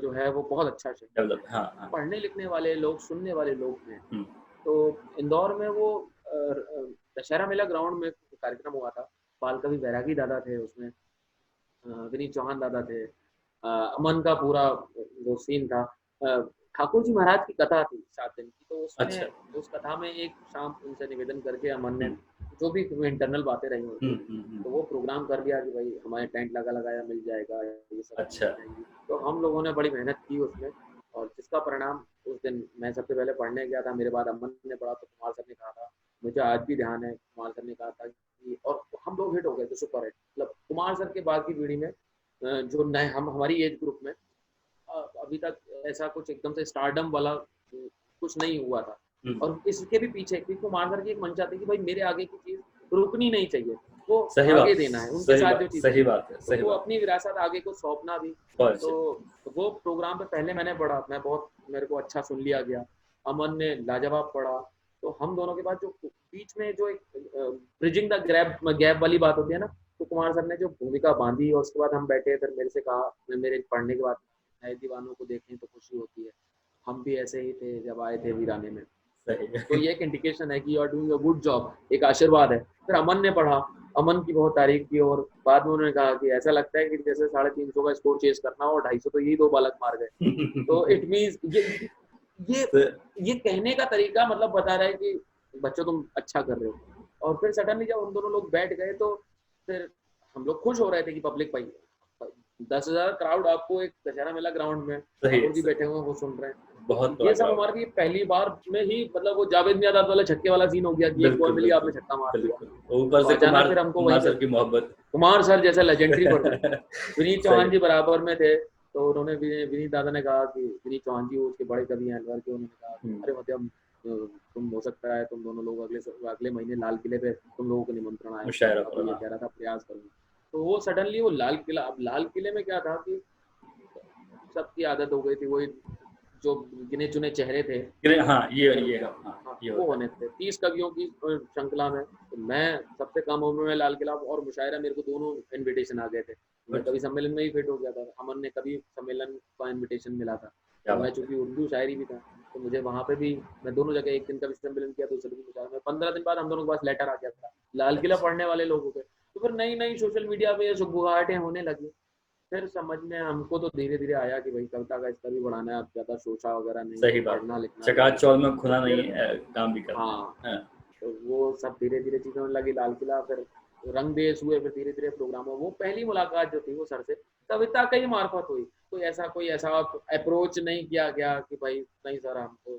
जो है वो बहुत अच्छा शहर है। डेवलप, हाँ हाँ। पढ़ने लिखने वाले लोग, सुनने वाले लोग हैं। हम्म, तो इंदौर में वो दशहरा मेला ग्राउंड में कार्यक्रम हुआ था। बाल कवि बैरागी दादा थे उसमें, विनीत चौहान दादा थे, अमन का पूरा जो सीन था। ठाकुर जी महाराज की कथा थी 7 दिन की, तो अच्छा। उसमें उस कथा में एक शाम उनसे निवेदन करके अमन ने हम्म, जो भी इंटरनल बातें रही होती हम्म, हैं, हम्म, तो वो प्रोग्राम कर दिया कि भाई हमारे टेंट लगाया मिल जाएगा, ये सब चीज़ें अच्छा। हो जाएंगी। तो हम लोगों ने बड़ी मेहनत की उसमें, और जिसका परिणाम उस दिन मैं सबसे पहले पढ़ने गया था, मेरे बाद अमन ने पढ़ा, तो कुमार सर ने कहा था, मुझे आज भी ध्यान है, कुमार सर ने कहा था कि, और हम लोग हिट हो गए थे, सुपर हिट। मतलब कुमार सर के बाद की पीढ़ी में जो नए हम हमारी एज ग्रुप में अभी तक ऐसा कुछ एकदम से स्टारडम वाला कुछ नहीं हुआ था। हम्म, और इसके भी पीछे क्योंकि कुमार सर की एक मंशा थी कि भाई मेरे आगे की चीज़ रुकनी नहीं चाहिए, वो सही आगे बात, देना है, उनके साथ जो चीज़ें सही हुई, बात है, तो सही वो बात। अपनी विरासत आगे को सौंपना भी। बहुत तो अच्छे। वो प्रोग्राम पे पहले मैंने पढ़ा, मैं बहुत मेरे को अच्छा सुन लिया गया। अमन ने लाजवाब पढ़ा। तो हम दोनों के बाद जो बीच में जो एक ब्रिजिंग द गैप वाली बात होती है ना, तो कुमार सर ने जो भूमिका बांधी, और उसके बाद हम बैठे, फिर मेरे से कहा, मेरे पढ़ने के बाद नए दीवानों को देखें तो खुशी होती है, हम भी ऐसे ही थे जब आए थे वीराने में। सही तो ये एक इंडिकेशन है कि you are doing a good job, एक आशीर्वाद है। फिर अमन ने पढ़ा, अमन की बहुत तारीफ की और बाद में उन्होंने कहा कि ऐसा लगता है कि जैसे 350 का स्कोर चेस करना हो और 250 तो यही 2 बालक मार गए। तो इट मीन्स ये तो ये कहने का तरीका मतलब बता रहा है कि बच्चों तुम अच्छा कर रहे हो। और फिर सडनली जब हम दोनों लोग बैठ गए तो फिर हम लोग खुश हो रहे थे कि पब्लिक भाई 10,000 क्राउड आपको एक दशहरा मेला ग्राउंड में, सही ठाकुर जी बैठे हुए हैं वो सुन रहे हैं। बहुत ये बड़ा सब क्राउड। हमारे लिए पहली बार में ही मतलब वो जावेद मियादाद वाला छक्के वाला सीन हो गया कि एक बॉल बिल्कुल मिली आपने बिल्कुल छक्का मार दिया। बिल्कुल, ऊपर तो से अचानक कुमार फिर हमको वहीं कुमार पे सर की मोहब्बत। कुमार सर जैसे लेजेंडरी पर्सन विनीत चौहान सही। जी बराबर में थे। तो उन्होंने विनीत दादा ने कहा कि विनीत चौहान जी उसके बड़े कवि हैं अलवर के, उन्होंने कहा हम्म, अरे मध्यम तुम हो सकता है तुम दोनों लोग अगले महीने लाल किले पे तुम लोगों को निमंत्रण आए। मुशायरा अब करो, ये हाँ। कह रहा था प्रयास करूंगा। तो वो सडनली वो लाल किला, अब लाल किले में क्या था कि सबकी आदत हो गई थी वही जो गिने चुने चेहरे थे हाँ, फिर ये हाँ, हाँ ये वो होता होने थे 30 कवियों की श्रृंखला में। तो मैं सबसे कम उम्र में लाल किला और मुशायरा, मेरे को दोनों इनविटेशन आ गए थे। मैं है। कवि सम्मेलन में ही फिट हो गया था, अमन ने कवि सम्मेलन का इनविटेशन मिला था। क्या और मैं बात है। चूंकि उर्दू शायरी भी था तो मुझे वहाँ पे भी, मैं दोनों जगह एक दिन कवि सम्मेलन किया, दूसरे दिन मुशायरा में। 15 दिन बाद हम दोनों के पास लेटर आ गया था, लाल किला अच्छा, पढ़ने वाले लोगों के। तो फिर नई नई सोशल मीडिया पे ये शुभुआहटें होने लगी। फिर समझ में हमको तो धीरे धीरे आया कि भाई कविता का स्तर भी बढ़ाना है, अब ज्यादा शोशा वगैरह नहीं, सही बात पढ़ना है। लिखना भी आना चकाचौंध चाहिए। में तो खुना नहीं फिर है, काम भी करना हाँ, है। हाँ। तो वो सब धीरे धीरे चीजें होने लगी। लाल किला फिर रंग देश हुए, फिर धीरे धीरे प्रोग्राम हुआ। वो पहली मुलाकात जो थी वो सर से कविता का ही मार्फत हुई। कोई ऐसा अप्रोच नहीं किया गया कि भाई नहीं सर हमको।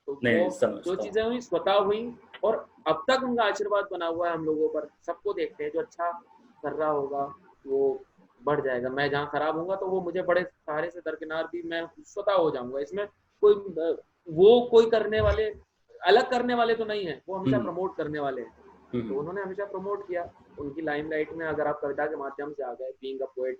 तो नहीं वो नहीं, जो समझता हूँ। चीजें हुई स्वतः हुई। और अब तक उनका आशीर्वाद बना हुआ है हम लोगों पर। सबको देखते हैं जो अच्छा कर रहा होगा वो बढ़ जाएगा। मैं जहाँ खराब होऊंगा तो वो मुझे बड़े सहारे से दरकिनार भी मैं स्वतः हो जाऊंगा। इसमें कोई वो कोई करने वाले अलग करने वाले तो नहीं है, वो हमेशा हम्म प्रमोट करने वाले हैं। तो हम्म, उन्होंने हमेशा प्रमोट किया। उनकी लाइमलाइट में अगर आप कविता के माध्यम से आ गए, बीइंग अ पोएट,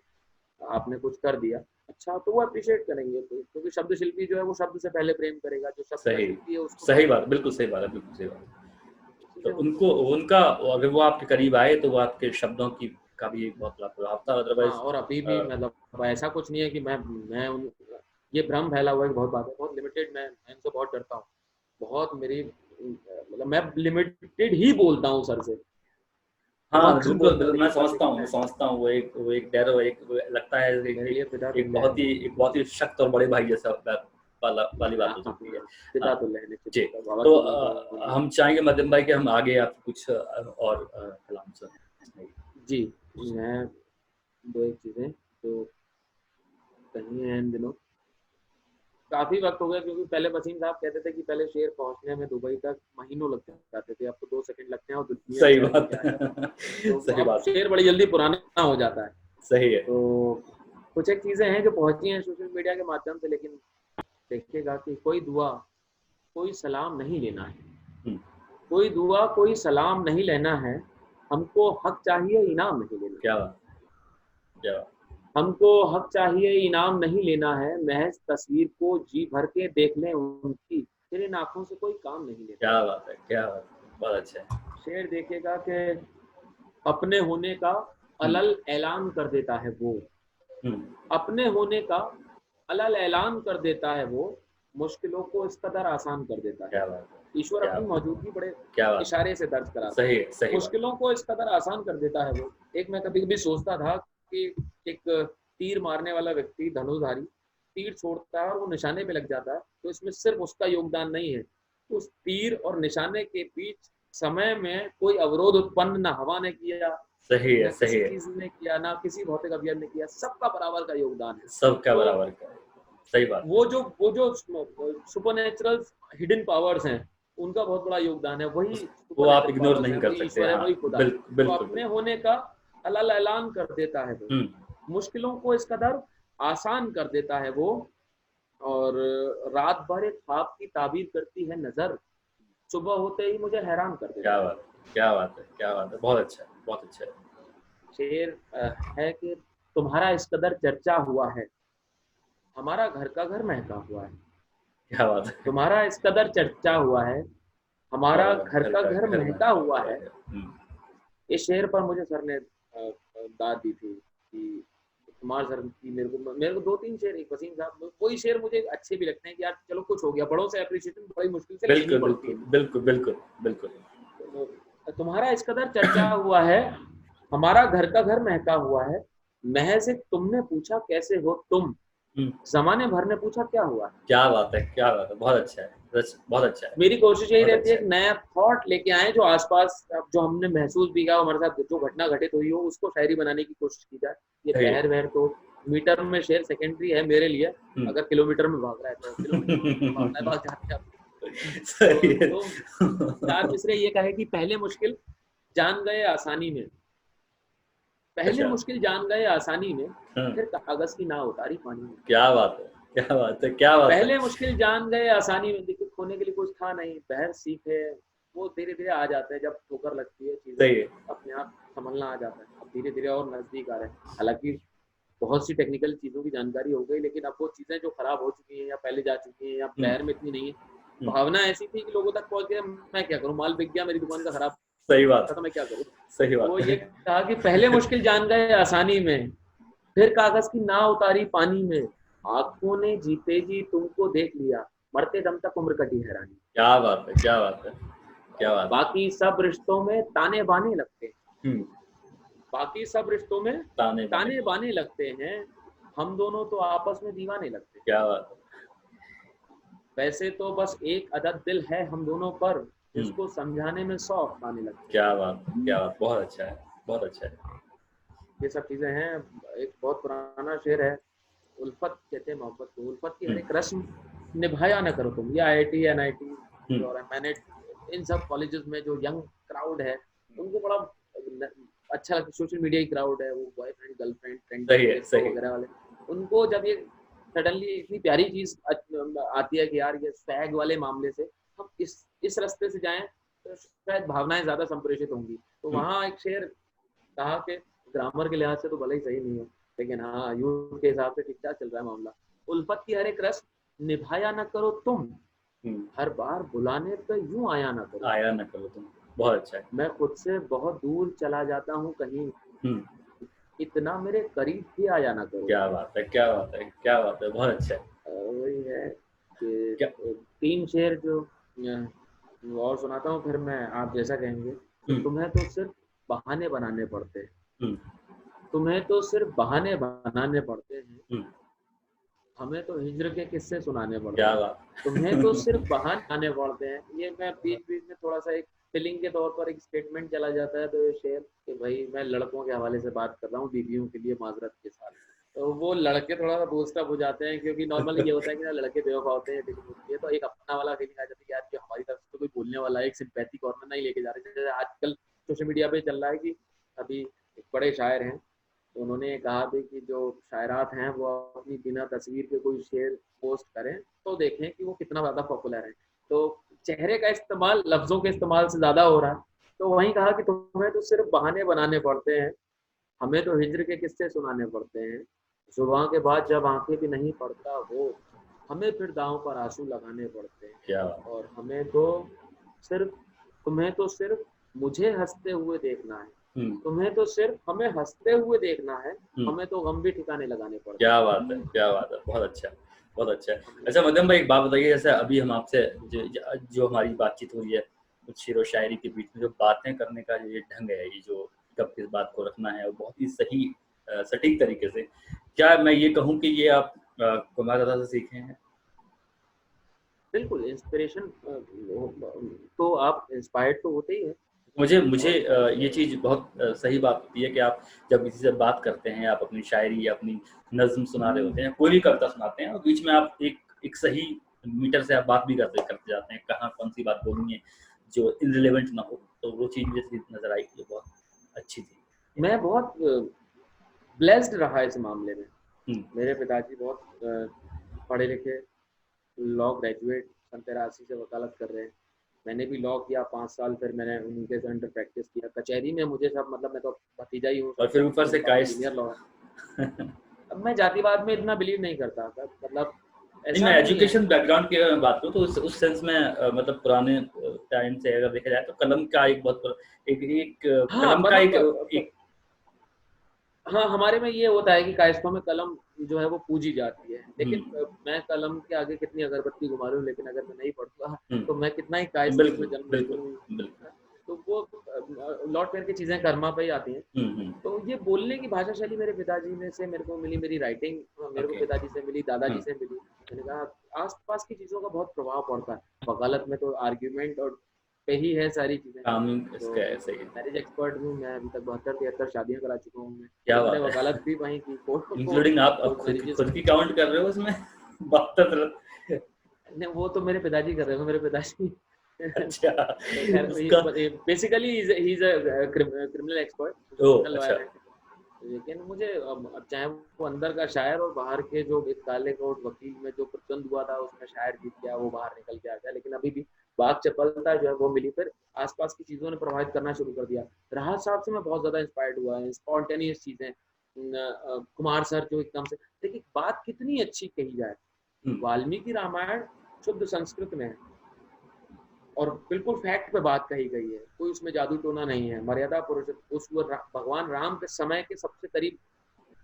आपने कुछ कर दिया अच्छा, तो वो अप्रिशिएट करेंगे। तो क्योंकि शब्द शिल्पी जो है वो शब्द से पहले प्रेम करेगा, जो शब्द का सही शिल्पी है उसको सही पहले बात, प्रेम बिल्कुल करेगा। सही बात है, बिल्कुल सही बात है। तो चीजें तो होती उनको हैं। उनका, अगर वो आपके करीब आए तो वो आपके शब्दों की का भी एक बहुत बड़ा प्रभाव था, हाँ, अदरवाइज। और अभी भी मतलब ऐसा कुछ नहीं है कि मैं ये भ्रम फैला हुआ है कि बहुत बात है, बहुत लिमिटेड। मैं इनसे बहुत डरता हूँ। बहुत मेरी मतलब मैं लिमिटेड ही बोलता हूँ सर से, हाँ, बहुत कम बिल्कुल बोलता हूँ। बिल्कुल, लेकिन सर से मैं समझता हूँ, वो एक डर, वो लगता है मेरे लिए पिता एक तुल्य है। एक बहुत ही सख्त और बड़े भाई जैसा वाली बात हो सकती है। हाँ। पिता तुल्य है निश्चित जी। तौर पर, बाबा तो की बात है। हम चाहेंगे मध्यम भाई कि हम आगे आप कुछ और कलाम सुने। जी, मैं दो एक चीजें तो कही हैं इन दिनों। काफी वक्त हो गया क्योंकि पहले वसीम साहब कहते थे कि पहले शेर पहुंचने में दुबई तक महीनों लग जाते थे, अब तो 2 सेकंड लगते हैं और दुनिया के सही शहर बात लेके आ है। जाता है। तो सही अब बात है। शेर बड़ी जल्दी पुराना हो जाता है। सही है। तो कुछ एक चीजें हैं जो पहुंची हैं सोशल मीडिया के माध्यम से, लेकिन देखिएगा कि कोई दुआ कोई सलाम नहीं लेना है। हम्म, कोई दुआ कोई सलाम नहीं लेना है, हमको हक चाहिए इनाम नहीं लेना। क्या बात, क्या बात। हमको हक चाहिए इनाम नहीं लेना है, महज तस्वीर को जी भर के देख लें उनकी, फिर इन आंखों से कोई काम नहीं लेना। क्या बात है, क्या बात है, बहुत अच्छा है। शेर देखिएगा कि अपने होने का हम्म अलल ऐलान कर देता है वो। हम्म, अपने होने का अलल ऐलान कर देता है वो, मुश्किलों को इस कदर आसान कर देता है। क्या बात है, ईश्वर क्या अपनी बात मौजूदगी बड़े है, क्या बात इशारे से दर्ज है। कराता है। सही है, सही बात। मुश्किलों को इस कदर आसान कर देता है वो। एक मैं कभी कभी सोचता था कि एक तीर मारने वाला व्यक्ति धनुर्धारी तीर छोड़ता है और वो निशाने पे लग जाता है, तो इसमें सिर्फ उसका योगदान नहीं है। उस तीर और निशाने के बीच समय में कोई अवरोध उत्पन्न ना हवा ने किया, सही है, ना सही किसी है। चीज ने किया, ना किसी भौतिक अभियंता ने किया। सबका बराबर का योगदान है। सबका तो बराबर का है। सही बात है। वो जो सुपरनेचुरल हिडन पावर्स हैं, उनका बहुत बड़ा योगदान है। वही वो आप सुपरनेचुरल इग्नोर पावर्स नहीं हैं, कर वही सकते। ईश्वर है, हाँ, वही खुदा है। तो बिल्कुल अपने बिल्कुल। होने का अलल ऐलान कर देता है वो, हम्म, मुश्किलों को इस कदर आसान कर देता है वो। और रात भर एक ख्वाब की ताबीर करती है नजर, सुबह होते ही मुझे हैरान कर क्या देता है। बात है, क्या बात है, क्या बात है, बहुत अच्छा है, बहुत अच्छा है। शेर है कि तुम्हारा इस कदर चर्चा हुआ है, हमारा घर का घर महका हुआ है। क्या बात है। तुम्हारा इस कदर चर्चा हुआ है, हमारा हमारा घर घर का का घर घर महका महका हुआ हुआ है। है। इस शेर पर मुझे सर ने दाद दी थी कि कुमार सर की मेरे को 2-3 शेर, एक वसीम साहब, कोई शेर मुझे अच्छे भी लगते हैं कि यार चलो कुछ हो गया, बड़ों से अप्रिशिएशन बड़ी मुश्किल से लेनी बिल्कुल पड़ती बिल्कुल है। बिल्कुल बिल्कुल बिल्कुल। तो तुम्हारा इस कदर चर्चा हुआ है, हमारा घर का घर महका हुआ है, महज एक तुमने पूछा कैसे हो तुम, हम्म, जमाने भर ने पूछा क्या हुआ। क्या बात है, क्या बात है, बहुत अच्छा है, बहुत अच्छा है, मेरी कोशिश यही बहुत रहती है अच्छा कि है। नया थॉट लेके आए, जो आसपास अब जो हमने महसूस भी किया हमारे साथ जो घटना घटित हुई हो उसको शायरी बनाने की कोशिश की जाए। ये सही बहर है। वहर तो मीटर में शेर सेकेंडरी है मेरे लिए, हम्म। अगर किलोमीटर में भाग रहा है तो किलोमीटर में भागना है, भाग जाते हैं। सही है। तो चार मिसरे ये कहे कि पहले मुश्किल जान गए आसानी में, पहले अच्छा। मुश्किल जान गए आसानी में, हाँ, फिर कागज की नाव उतारी पानी में। क्या बात है, क्या बात है, क्या बात है। पहले मुश्किल जान गए आसानी में, देखिए खोने के लिए कुछ था नहीं, बहर सीखे, वो धीरे धीरे आ जाते हैं, जब ठोकर लगती है चीजें सही है। अपने आप संभलना आ जाता है, अब धीरे धीरे और नजदीक आ रहे हैं। हालांकि बहुत सी टेक्निकल चीजों की जानकारी हो गई, लेकिन अब वो चीजें जो खराब हो चुकी हैं या पहले जा चुकी हैं या हम्म, बहर में इतनी नहीं है, हम्म, भावना ऐसी थी कि लोगों तक पहुंच गया, मैं क्या करूं, माल बिक गया, मेरी दुकान का खराब सही बात था, तो है, मैं क्या करूं। सही तो बात वो है। ये कहा कि पहले मुश्किल जान गए आसानी में, फिर कागज की नाव उतारी पानी में, आंखों ने जीते जी तुमको देख लिया, मरते दम तक उम्र कटी हैरानी। क्या बात है, क्या बात है, क्या बात है। बाकी सब रिश्तों में ताने बाने लगते हैं, हम्म। बाकी सब रिश्तों में ताने बाने। ताने बाने लगते हैं, हम दोनों तो आपस में दीवाने लगते हैं। क्या बात है। वैसे तो बस एक अदद दिल है हम दोनों पर, हम्म। जिसको समझाने में 100 अफसाने लगते हैं। क्या बात है, क्या बात, बहुत अच्छा है, बहुत अच्छा है। ये सब चीजें हैं। एक बहुत पुराना शेर है, उल्फत कहते हैं मोहब्बत को, उल्फत की हर हम्म, एक रस्म निभाया ना करो तुम। ये IIT NIT हम्म, और मैंने इन सब कॉलेजेस में जो यंग क्राउड है उनको बड़ा अच्छा लगता है, सोशल मीडिया की क्राउड है, वो बॉयफ्रेंड गर्लफ्रेंड ट्रेंडिंग सही है, फेसबुक सही है। वगैरह वाले, उनको जब ये सडनली इतनी प्यारी चीज आती है कि यार ये स्वैग वाले मामले से हम इस रास्ते से जाएं तो शायद भावनाएं ज्यादा संप्रेषित होंगी। तो हम्म, वहाँ एक शेर कहा कि ग्रामर के लिहाज से तो भले ही सही नहीं है, लेकिन हाँ यूथ के हिसाब से ठीक ठाक चल रहा है मामला। उल्फत की हर एक रस्म निभाया ना करो तुम, हम्म। हर बार बुलाने पे यूं आया ना करो। आया न करो तुम, बहुत अच्छा है। मैं खुद से बहुत दूर चला जाता हूँ कहीं, हम्म। इतना मेरे करीब भी आया ना करो। क्या बात है, क्या बात है, क्या बात है, बहुत अच्छा है। वही है कि क्या। 3 शेर जो और सुनाता हूँ, फिर मैं आप जैसा कहेंगे कि हम्म, तुम्हें तो सिर्फ बहाने बनाने पड़ते हैं, हम्म, तुम्हें तो सिर्फ बहाने बनाने पड़ते हैं, हम्म। हमें तो हिज्र के किस्से सुनाने पड़ते क्या हैं। बात। तुम्हें तो सिर्फ बहाने आने पड़ते हैं। ये मैं बीच बीच में थोड़ा सा एक फिलिंग के तौर पर एक स्टेटमेंट चला जाता है, तो ये शेर कि भाई मैं लड़कों के हवाले से बात कर रहा हूँ बीवियों के लिए माजरत के साथ। तो वो लड़के थोड़ा सा बूस्ट अप हो जाते हैं, क्योंकि नॉर्मली ये होता है कि ना लड़के बेवफा होते हैं, फीलिंग होती है, तो एक अपना वाला फीलिंग आ जाती है यार कि हमारी तरफ से तो कोई बोलने वाला है, एक सिंपैथी कॉर्नर नहीं लेके जा रहे। जैसे आजकल सोशल मीडिया पे चल रहा है कि अभी एक बड़े शायर हैं, तो उन्होंने कहा भी कि जो शायरात हैं वो अपनी बिना तस्वीर के कोई शेर पोस्ट करें तो देखें कि वो कितना ज़्यादा पॉपुलर है। तो चेहरे का इस्तेमाल लफ्ज़ों के इस्तेमाल से ज़्यादा हो रहा है। तो वहीं कहा कि तुम्हें तो सिर्फ बहाने बनाने पड़ते हैं, हमें तो हिज्र के किस्से सुनाने पड़ते हैं, जुबान के बाद जब आंखें भी नहीं पड़ता वो, हमें फिर दांव पर आंसू लगाने पड़ते हैं। क्या बात। और हमें तो सिर्फ तुम्हें तो सिर्फ मुझे हंसते हुए देखना है, हम्म, तुम्हें तो सिर्फ हमें हंसते हुए देखना है, हम्म। हमें तो गम भी ठिकाने लगाने पड़ते क्या हैं। बात है, क्या बात है, बहुत अच्छा है, बहुत अच्छा है। अच्छा मध्यम भाई, एक बात बताइए, जैसे अभी हम आपसे जो हमारी बातचीत हो रही है, कुछ शेर व शायरी के बीच में जो बातें करने का ये ढंग है, ये जो कब किस बात को रखना है, वो बहुत ही सही सटीक तरीके से, क्या मैं ये कहूँ कि ये आप कुमार दादा से सीखे हैं? बिल्कुल इंस्पिरेशन, तो आप इंस्पायर्ड तो होते ही हैं। मुझे मुझे और ये चीज़ बहुत सही बात होती है कि आप जब किसी से बात करते हैं, आप अपनी शायरी या अपनी नज़्म सुना रहे होते हैं, कोई भी कविता सुनाते हैं और बीच में आप एक सही मीटर से आप बात भी करते करते जाते हैं, कहाँ कौन-सी बात बोलनी है, जो इर्रेलेवेंट ना हो, तो वो चीज़ मुझे नज़र आई, ये बहुत अच्छी थी। मैं बहुत ब्लेस्ड रहा इस मामले में। हुँ, मेरे पिताजी बहुत पढ़े लिखे, लॉ ग्रेजुएट, सन 83 से वकालत कर रहे हैं। मैंने भी लॉ किया 5 साल, फिर मैंने उनके से अंडर प्रैक्टिस किया। कचहरी में मुझे सब, मतलब मैं तो भतीजा ही हूँ और फिर सबका, ऊपर से मेरे पापा काइस। सीनियर लॉ है। अब मैं जातिवाद में इतना बिलीव नहीं करता था, मतलब नहीं, ऐसा मैं नहीं है। एजुकेशन बैकग्राउंड की अगर मैं बात करूँ तो उस सेंस में मतलब पुराने टाइम से अगर देखा जाए तो कलम का एक बहुत एक एक हाँ, कलम का मतलब एक हाँ, हमारे में ये होता है कि कायस्थों में कलम जो है वो पूजी जाती है, लेकिन मैं कलम के आगे कितनी अगरबत्ती घुमा लूँ, लेकिन अगर मैं नहीं पढ़ूंगा तो मैं कितना ही कायस्थ में बिल्कुल जन्म ले बिल्कुल लूँ। बिल्कुल। तो वो लौट फिर के चीजें कर्मा पे ही आती हैं। तो ये बोलने की भाषा शैली मेरे पिताजी में से मेरे को मिली, मेरी राइटिंग मेरे को ओके। पिताजी से मिली, दादाजी से मिली। मैंने कहा आसपास की चीजों का बहुत प्रभाव पड़ता है। वकालत में तो आर्ग्यूमेंट और पे ही है सारी चीजें। काम तो इसका ऐसे ही। मैरिज एक्सपर्ट हूँ मैं, अभी तक 72-73 शादियां करा चुका हूँ मैं। क्या तो मैंने बात है। वकालत भी वहीं की, कोर्ट इंक्लूडिंग आप अब मैरिजेस खुद की। की काउंट कर रहे हो उसमें? 72? नहीं, वो तो मेरे पिताजी कर रहे हो, मेरे पिताजी। अच्छा। तो खैर उसका। Basically he is a criminal expert, ओ क्रिमिनल अच्छा। लॉयर है। लेकिन मुझे अब चाहे वो अंदर का शायर और बाहर के जो एक काले कोट वकील में जो प्रचंड हुआ था उसमें शायर जीत गया, वो बाहर निकल के आ गया, लेकिन अभी भी बात चपलता जो है वो मिली। फिर आसपास की चीजों ने प्रभावित करना शुरू कर दिया। राहत साहब से मैं बहुत ज्यादा इंस्पायर्ड हुआ है, स्पॉन्टेनियस चीजें। कुमार सर जो एकदम से, देखिए बात कितनी अच्छी कही जाए। हम्म, वाल्मीकि रामायण शुद्ध संस्कृत में है और बिल्कुल फैक्ट पे बात कही गई है, कोई उसमें जादू टोना नहीं है। मर्यादा पुरुष उस भगवान राम के समय के सबसे करीब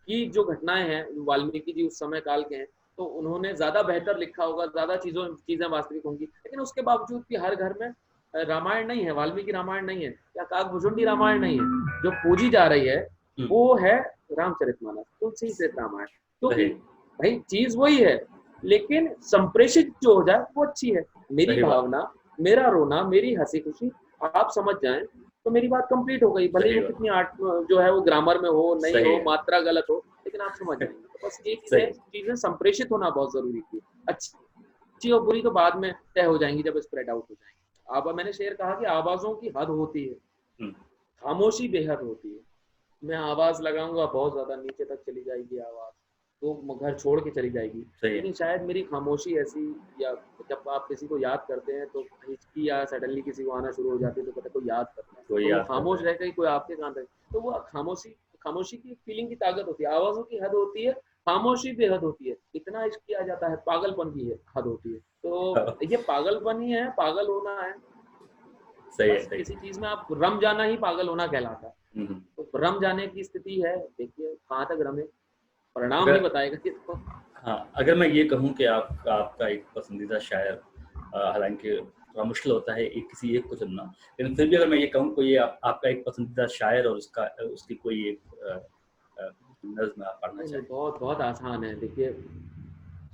की जो घटनाएं हैं, वाल्मीकि जी उस समय काल के हैं, तो उन्होंने ज्यादा बेहतर लिखा होगा, ज्यादा चीजें वास्तविक होंगी। लेकिन उसके बावजूद भी हर घर में रामायण नहीं है, वाल्मीकि रामायण नहीं है, या काकभुजुंडी रामायण नहीं है। जो पूजी जा रही है हम्म, वो है रामचरितमानस, तुलसी से रामायण। क्योंकि सही। भाई चीज वही है, लेकिन संप्रेषित जो हो जाए वो अच्छी है। मेरी सही बात। भावना, मेरा रोना, मेरी हंसी खुशी आप समझ जाएं तो मेरी बात कंप्लीट हो गई। भले ही सही वो बात। कितनी आर्ट जो है वो ग्रामर में हो, नहीं सही हो, है। मात्रा गलत हो, लेकिन आप समझ जाएंगे। तो बस ये चीजें सही। चीजें संप्रेषित होना बहुत जरूरी थी। अच्छी और बुरी तो बाद में तय हो जाएंगी जब स्प्रेड आउट हो जाएंगी। अब मैंने शेर कहा कि आवाजों की हद होती है, हम्म, खामोशी बेहद होती है। मैं आवाज लगाऊंगा बहुत ज्यादा नीचे तक चली जाएगी आवाज, तो घर छोड़ के चली जाएगी। सही है। लेकिन शायद मेरी खामोशी ऐसी, या जब आप किसी को याद करते हैं तो हिचकी या सडनली किसी को आना शुरू हो जाती है तो कहते हैं कोई याद करता है, कोई तो वो याद कर खामोश रहा है। रह गई, कोई आपके कान रहे, तो वो खामोशी, खामोशी की फीलिंग की ताकत होती है। आवाजों की हद होती है, खामोशी बेहद होती है। इतना इश्क किया जाता है, पागलपन की है हद होती है। तो ये पागलपन ही है, पागल होना है। सही है। बस सही। किसी चीज में आप रम जाना ही पागल होना कहलाता है। हम्म। तो रम जाने की स्थिति है, देखिए कहाँ तक रमे, परिणाम ही अगर बताएगा किसको। हाँ, अगर मैं ये कहूँ कि आपका एक पसंदीदा शायर, हालांकि थोड़ा मुश्किल होता है एक किसी एक को चुनना, लेकिन फिर भी अगर मैं ये कहूँ कोई आपका एक पसंदीदा शायर और उसकी कोई एक नज्म आप पढ़ना नहीं नहीं, चाहें। बहुत बहुत आसान है। देखिए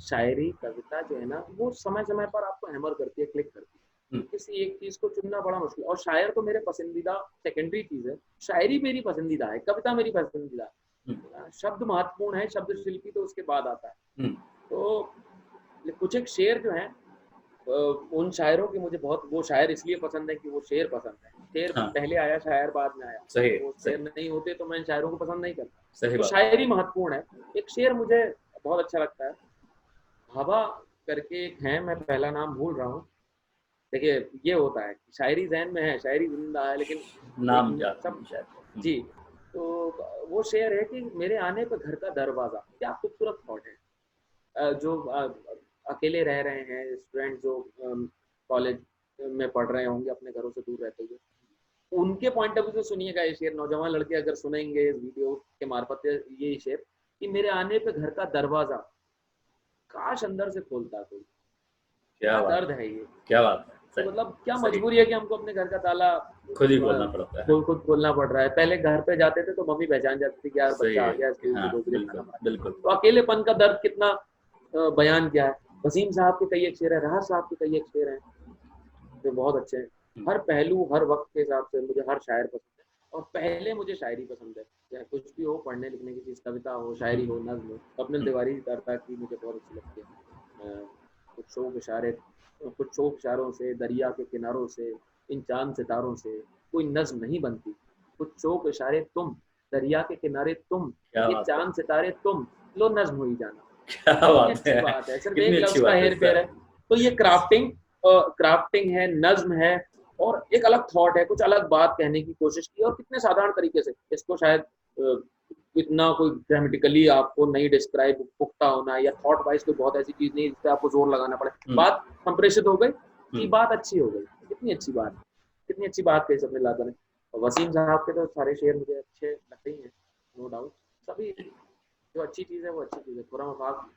शायरी कविता जो है ना वो समय समय पर आपको हैमर करती है, क्लिक करती है। हम्म, तो किसी एक चीज को चुनना बड़ा मुश्किल, और शायर तो मेरे पसंदीदा सेकेंडरी चीज है। शायरी मेरी पसंदीदा है, कविता मेरी पसंदीदा हम्म, है। शब्द महत्वपूर्ण है, शब्द शिल्पी तो उसके बाद आता है। हम्म, तो कुछ एक शेर जो है, उन शायरों की मुझे बहुत, वो शायर इसलिए पसंद है कि वो शेर पसंद है। शेर हाँ, पहले आया, शायर बाद में आया। सही है। वो सही। शेर नहीं होते तो मैं इन शायरों को पसंद नहीं करता। सही तो बात। शायरी महत्वपूर्ण है। एक शेर मुझे बहुत अच्छा लगता है, हवा करके एक है, मैं पहला नाम भूल रहा हूँ। देखिए ये होता है कि शायरी जहन में है, शायरी जिंदा है, लेकिन नाम एक याद सब। नहीं शायद। जी। तो वो शेर है कि मेरे आने पर घर का दरवाजा, क्या खूबसूरत थॉट है। जो अकेले रह रहे हैं स्टूडेंट, जो कॉलेज में पढ़ रहे होंगे अपने घरों से दूर रहते हुए, उनके पॉइंट ऑफ व्यू से सुनिएगा ये शेर। नौजवान लड़के अगर सुनेंगे इस वीडियो के मार्फत ये शेर, कि मेरे आने पे घर का दरवाजा काश अंदर से खोलता कोई। क्या क्या बात दर्द है। है ये। क्या बात है। तो सही। मतलब क्या सही। मजबूरी है कि हमको अपने घर का ताला खुद ही खोलना पड़ता है। खुद खोलना पड़ रहा है। पहले घर पे जाते थे तो मम्मी पहचान जाती थी कि यार सही बच्चा आ है गया कि स्कूल से, हाँ, 2 बजे खाना बिल्कुल बना। बिल्कुल। तो अकेलेपन का दर्द कितना बयान किया है। वसीम साहब के कई एक शेर है, राहत साहब के कई एक शेर हैं जो बहुत अच्छे हैं। हम्म, हर पहलू हर वक्त के हिसाब से मुझे हर शायर पसंद है। और पहले मुझे शायरी पसंद है, चाहे कुछ भी हो, पढ़ने लिखने की चीज़, कविता हो, शायरी हम्म, हो, नज्म हो। कपिल हम्म, तिवारी दरता की मुझे बहुत अच्छी लगती है। कुछ शौक इशारे, कुछ शौक इशारों से, दरिया के किनारों से, इन चांद सितारों से कोई नज्म नहीं बनती। कुछ शौक इशारे तुम, दरिया के किनारे तुम, क्या ये बात है। चांद सितारे तुम, लो नज्म हुई जाना। क्या कितनी बात अच्छी है। बात है, सिर्फ कितनी एक अच्छी लफ्ज का बात है हेर फेर सर। है। तो ये क्राफ्टिंग, क्राफ्टिंग है, नज्म है, और एक अलग थॉट है, कुछ अलग बात कहने की कोशिश की, और कितने साधारण तरीके से इसको शायद इतना कोई ग्रामेटिकली आपको नहीं डिस्क्राइब पुख्ता होना है, या थॉट वाइज कोई बहुत ऐसी चीज नहीं जिस पे आपको जोर लगाना पड़े। हम्म, बात संप्रेषित हो गई कि हम्म, बात अच्छी हो गई। कितनी अच्छी बात, कितनी अच्छी बात कही सबने लादा ने। वसीम साहब के तो सारे शेर मुझे अच्छे लगते ही हैं, नो डाउट। सभी जो अच्छी चीज़ है वो अच्छी चीज़ है। खुर्रम आफाक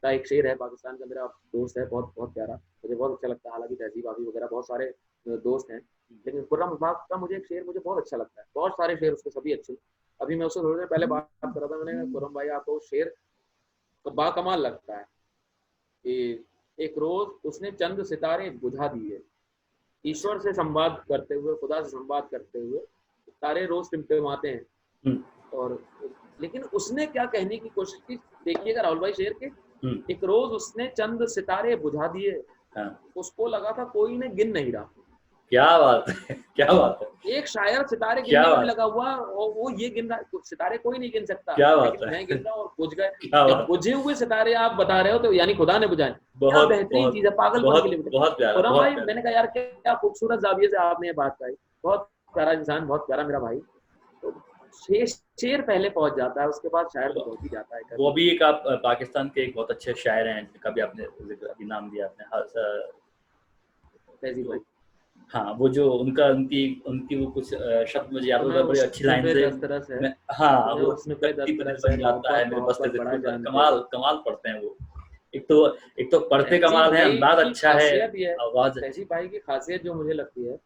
का एक शेर है पाकिस्तान का, मेरा दोस्त है, बहुत बहुत प्यारा, मुझे बहुत अच्छा लगता है। हालांकि तहजीब आबी वगैरह बहुत सारे दोस्त हैं, लेकिन खुर्रम आफाक का मुझे एक शेर मुझे बहुत अच्छा लगता है। बहुत सारे शेर उसके सभी अच्छे। अभी मैं उससे थोड़ी देर पहले बात कर रहा था, मैंने कहा खुर्रम भाई आपको शेर बाकमाल लगता है कि एक रोज उसने चंद सितारे बुझा दिए, ईश्वर से संवाद करते हुए, खुदा से संवाद करते हुए तारे रोज टिमटिमाते हैं। हम्म, और लेकिन उसने क्या कहने की कोशिश की, देखिएगा राहुल भाई शेर के, एक रोज उसने चंद सितारे बुझा दिए, हाँ, उसको लगा था कोई ने गिन नहीं रहा। क्या बात है, क्या बात है, एक शायर सितारे क्या गिनने में भी बात लगा हुआ और वो ये गिन रहा, सितारे कोई नहीं गिन सकता, क्या बात लेकिन है, मैं गिन रहा हूँ और बुझ गए। क्या जब बात है। बुझे हुए सितारे आप बता रहे हो तो यानी खुदा ने बुझाए, क्या बहुत बेहतरीन बहुत चीज है, पागलपन के बहुत लिए। बहुत प्यारा, खुर्रम बहुत भाई प्यारा। मैंने कहा यार क्या खूबसूरत जाविये से आपने ये बात कही, बहुत प्यारा इंसान, बहुत प्यारा मेरा भाई। तो शेर शेर पहले पहुंच जाता है, उसके बाद शायर तो पहुंच ही जाता है वो कभी। भी एक आप पाकिस्तान के एक बहुत अच्छे शायर हैं जिनका भी आपने अभी नाम दिया आपने, तहजीब जो भाई, हाँ, वो जो उनका उनकी उनकी वो कुछ शब्द मुझे याद तुम्हें होता है, बड़ी अच्छी हुस्न लाइन पे से। दस्तरस है, मैं, हाँ, तुम्हें वो हुस्न पे धरती पे दिल दस्तरस है, बन जाता है मोहब्बत मेरे बस्ते मोहब्बत दिल बड़ा खुल जाता है। जानते कमाल हो। कमाल पढ़ते हैं वो। एक तो पढ़ते तहजीब कमाल है, भाई अंदाज की अच्छा है, खासियत ये है, आवाज अच्छी। तहजीब भाई की खासियत जो मुझे लगती है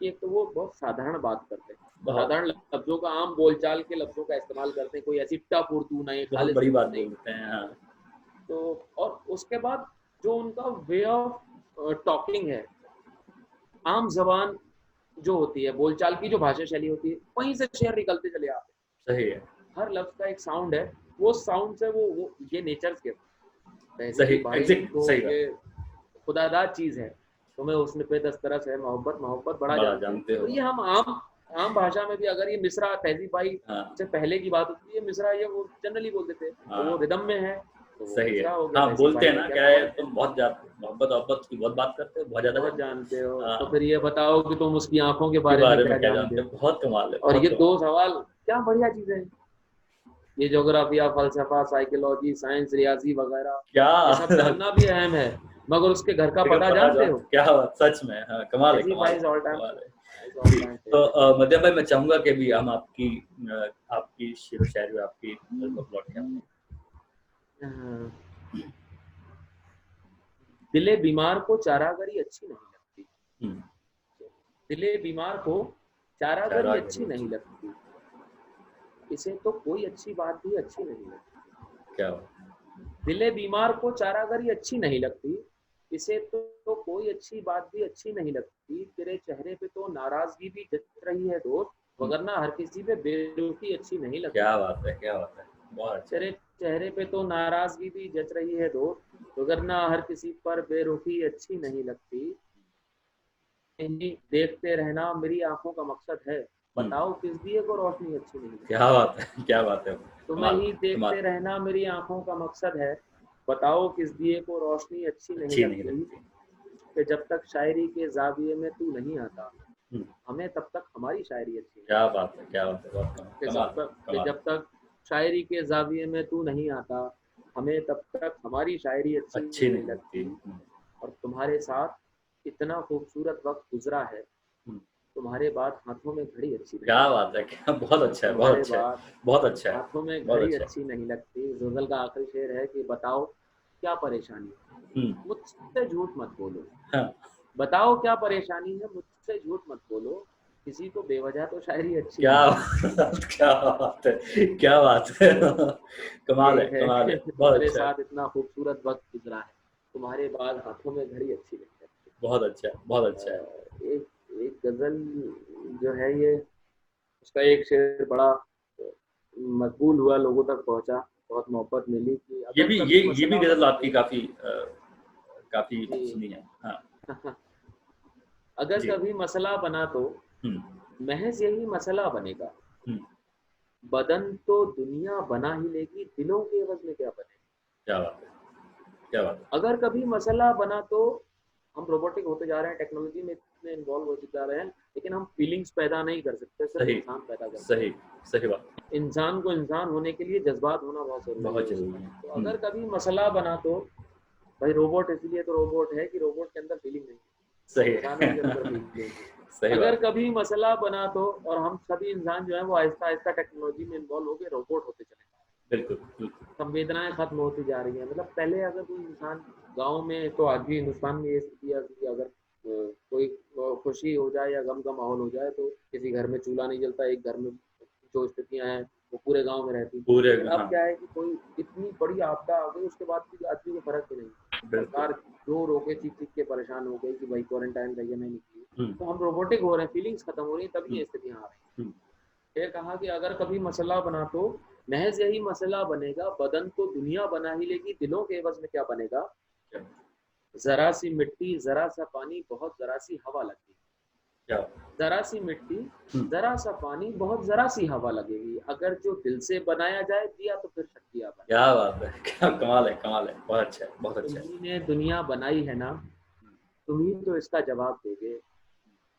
कि एक तो वो बहुत साधारण बात करते हैं, बहुत साधारण लफ्जों का, आम बोलचाल के लफ्जों का इस्तेमाल करते हैं, कोई ऐसी टपूर्तू नहीं, बहुत खालिस बड़ी बात नहीं। बोलते हैं। हाँ, तो और उसके बाद जो उनका वे ऑफ टॉकिंग है, आम जबान जो होती है, बोलचाल की जो भाषा शैली होती है, वहीं से शेर निकलते चले आते सही है, हैं। हर लफ्ज का एक साउंड है, वो साउंड से वो ये नेचर के सही, तहजीब भाई एग्जैक्ट को सही ये बात। खुदादाद चीज है। तुम्हें उसने पे दस्तरस है, मोहब्बत मोहब्बत बड़ा बड़ा जानते हो। जानते तो हो। ये हम आम भाषा में भी अगर ये मिसरा तहजीब भाई हाँ, से पहले की बात होती है, मिसरा ये वो जनरली बोल देते, तो वो हाँ, रिदम में है, तो वो सही है। मिसरा हो गया। हाँ, तहजीब बोलते भाई हैं का ना, क्या क्या है, कमाल है, तुम बहुत मोहब्बत मोहब्बत की बहुत बात करते हो, बहुत ज्यादा बहुत जानते जानते हो। हो। तो हाँ, फिर ये बताओ कि तुम उसकी आंखों के के बारे में बारे में क्या क्या जानते जानते हो। हो, बहुत कमाल है, और बहुत ये कमाल। दो सवाल क्या बढ़िया चीजें हैं, ये ज्योग्राफिया, फलसफा, साइकोलॉजी, साइंस, रियाजी वगैरह, क्या ये सब जानना भी अहम है, मगर उसके घर का देखो, पता पता जानते हो। जानते, क्या बात, सच में। हाँ, कमाल है, तहजीब कमाल भाई है, इज ऑल टाइम कमाल है। इज ऑल जी, टाइम तो फेवरेट। मध्यम भाई, मैं चाहूंगा कि भी हम आपकी शेर व शायरी, आपकी प्लॉट क्या। दिले बीमार को चारागरी अच्छी नहीं लगती, हम्म, दिले बीमार को चारागरी चारा अच्छी गरी नहीं अच्छी, लगती, इसे तो कोई अच्छी बात भी अच्छी नहीं लगती। क्या बात। दिले बीमार को चारागरी अच्छी नहीं लगती, इसे तो कोई अच्छी बात भी अच्छी नहीं लगती। तेरे चेहरे पे तो नाराजगी भी जच रही है दोस्त, हम्म, वगरना हर किसी पे बेरुखी अच्छी नहीं लगती। क्या बात है, क्या बात है, बहुत अच्छा। तेरे चेहरे पे तो नाराजगी भी जच रही है दोस्त, वगरना हर किसी पर बेरुखी अच्छी नहीं लगती। नहीं देखते रहना मेरी आंखों का मकसद है, हम्म, बताओ किस दिए को रोशनी अच्छी नहीं लगती। क्या बात है, क्या बात है, तुम्हें कमाल, ही कमाल। देखते रहना मेरी आंखों का मकसद है, बताओ किस दिए को रोशनी अच्छी नहीं अच्छी नहीं लगती। लगती। कि जब तक शायरी के जाविये में तू नहीं आता, हम्म, हमें तब तक हमारी शायरी अच्छी नहीं क्या लगती। बात है, क्या बात है, बहुत कमाल, कि कमाल, कमाल। जब तक शायरी के जाविये में तू नहीं आता, हमें तब तक हमारी शायरी अच्छी अच्छी नहीं नहीं लगती। लगती। और तुम्हारे साथ इतना खूबसूरत वक्त गुजरा है, हम्म, तुम्हारे बाद हाथों में घड़ी अच्छी नहीं क्या लगती। बात है, क्या, बहुत अच्छा है, बहुत तुम्हारे अच्छा है, बाद बहुत अच्छा है, हाथों में बहुत घड़ी अच्छा है। अच्छी नहीं लगती। गजल का आखिरी शेर है कि बताओ क्या परेशानी है, हम्म, मुझसे झूठ मत बोलो। हाँ, बताओ क्या परेशानी है, मुझसे झूठ मत बोलो। किसी को बेवजह तो शायरी अच्छी क्या नहीं लगती। क्या बात है, क्या बात है, तो कमाल है, ये है कमाल है, कि बहुत तुम्हारे अच्छा है, साथ इतना खूबसूरत वक्त गुजरा है, तुम्हारे बाद हाथों में घड़ी अच्छी नहीं लगती। बहुत अच्छा है, बहुत अच्छा है। एक एक गजल जो है ये, उसका एक शेर बड़ा मकबूल हुआ, लोगों तक पहुंचा, बहुत मोहब्बत मिली कि ये अगर भी कभी ये भी मसला गजल बना आपकी तो। काफी काफी जी सुनी है। हाँ, अगर जी। कभी मसला बना तो हम्म, महज यही मसला बनेगा, हम्म, बदन तो दुनिया बना ही लेगी, दिलों के एवज में क्या बनेगा। क्या बात है, क्या बात है। अगर कभी मसला बना तो हम रोबोटिक होते जा रहे हैं, टेक्नोलॉजी में इतने इन्वॉल्व होते जा रहे हैं, लेकिन हम फीलिंग्स पैदा नहीं कर सकते, सिर्फ सही, इंसान पैदा कर सकते सही, सही बात, हैं। इंसान को इंसान होने के लिए जज्बात होना बहुत जरूरी बहुत है जरूरी उसमें। है। तो अगर कभी मसला बना तो भाई, रोबोट इसलिए तो रोबोट है कि रोबोट के अंदर फीलिंग नहीं सही है, इंसानों है, के अंदर फीलिंग है। सही अगर बात। कभी मसला बना तो, और हम सभी इंसान जो है वो आहिस्ता आहिस्ता टेक्नोलॉजी में इन्वॉल्व होकर रोबोट होते चले, बिल्कुल बिल्कुल। संवेदनाएं खत्म होती जा रही हैं। मतलब पहले अगर कोई इंसान गांव में, तो आज भी हिंदुस्तान में ये स्थिति है कि अगर कोई खुशी हो जाए या गम का माहौल हो जाए तो किसी घर में चूल्हा नहीं जलता, एक घर में जो स्थितियां हैं वो पूरे गांव में रहती। पूरे, लेकिन अब हाँ, क्या है कि कोई इतनी बड़ी आपदा आ गई, उसके बाद भी आदमी को फर्क ही नहीं। बिल्कुल। सरकार जो रोके चीख चीख के परेशान हो गई कि भाई क्वारंटाइन रहिए, नहीं निकलिए, हुँ, तो हम रोबोटिक हो रहे हैं, फीलिंग्स खत्म हो रही है, तभी हुँ, ये स्थितियां आ रही हैं। हुँ। ये कहा कि अगर कभी मसला बना तो महज यही मसला बनेगा, बदन तो दुनिया बना ही लेगी, दिलों के एवज में क्या बनेगा। क्या जरा सी मिट्टी, जरा सा पानी, बहुत जरा सी हवा लगेगी। क्या जरा सी मिट्टी, हुँ, जरा सा पानी, बहुत जरा सी हवा लगेगी, अगर जो दिल से बनाया जाए दिया तो फिर शक्तियाँ क्या बनेगी। बात है! क्या कमाल है, कमाल है। बहुत अच्छा है, बहुत अच्छा है। तुम्ही ने दुनिया बनाई है ना, तुम ही तो इसका जवाब दोगे।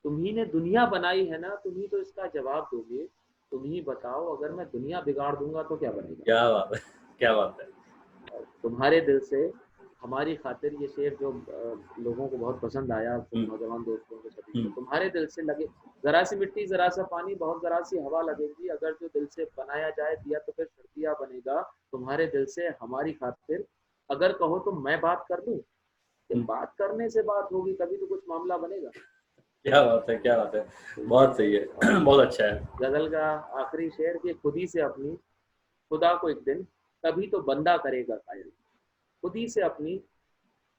तुम्ही ने दुनिया बनाई है ना, तुम ही तो इसका जवाब दोगे। तुम ही बताओ, अगर मैं दुनिया बिगाड़ दूंगा तो क्या बनेगा। क्या बात है! क्या बात है! और तुम्हारे दिल से हमारी खातिर, ये शेर जो लोगों को बहुत पसंद आया, सब हुँ, नौजवान दोस्तों को, सभी को, हुँ। तुम्हारे दिल से लगे जरा सी मिट्टी, जरा सा पानी, बहुत जरा सी हवा लगेगी, अगर जो दिल से बनाया जाए दिया तो फिर सर्दिया बनेगा। तुम्हारे दिल से हमारी खातिर अगर कहो तो मैं बात कर दूं, कि हुँ, बात करने से बात होगी, तभी तो कुछ मामला बनेगा। क्या बात है, क्या बात है! तो ये बहुत है। सही है। और बहुत अच्छा है। गजल का आखिरी शेर कि खुद ही से अपनी खुदा को एक दिन तभी तो बंदा करेगा कायल। खुद ही से अपनी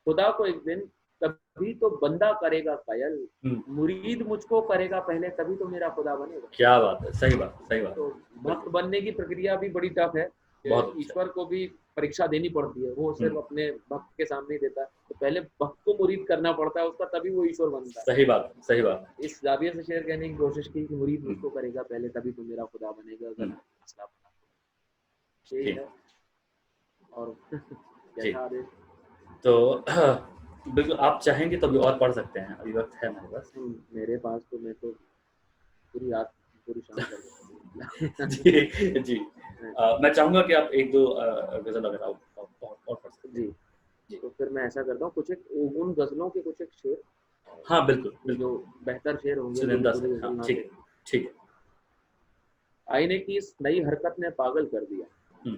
खुदा को एक दिन तभी तो बंदा करेगा कायल। हुँ, मुरीद मुझको करेगा पहले, तभी तो मेरा खुदा बनेगा। क्या बात है! सही बात, सही बात। तो भक्त बिल्कुल, बनने की प्रक्रिया भी बड़ी टफ है बहुत कि अच्छा। ईश्वर को भी परीक्षा देनी पड़ती है, वो हुँ, सिर्फ अपने भक्त के सामने ही देता है। तो पहले भक्त को मुरीद करना पड़ता है उसका, तभी वो ईश्वर बनता है। सही बात, सही बात। इस जाविये से शेर कहने की कोशिश की कि मुरीद हुँ, मुझको करेगा पहले, तभी तो मेरा खुदा बनेगा, अगर हुँ, मसला बना तो यही ठीक, है। और जी। जैसा आदेश। तो बिल्कुल आप चाहेंगे तो अभी और पढ़ सकते हैं, अभी वक़्त है मेरे पास। मेरे पास तो, मैं तो पूरी रात पूरी शाम कर दूंगा। जी, जी। मैं चाहूँगा कि आप 1-2 गज़ल अगर आप और पढ़ सकते जी, हैं। जी। तो फिर मैं ऐसा करता हूँ, कुछ एक उन गज़लों के कुछ एक शेर, हाँ, बिल्कुल, कि जो बिल्कुल। बेहतर शेर होंगे, जो मैं चुनिंदा पूरी से, गज़ल हाँ, ना ठीक कह। है, ठीक है। आईने की इस नई हरकत ने पागल कर दिया। हुँ,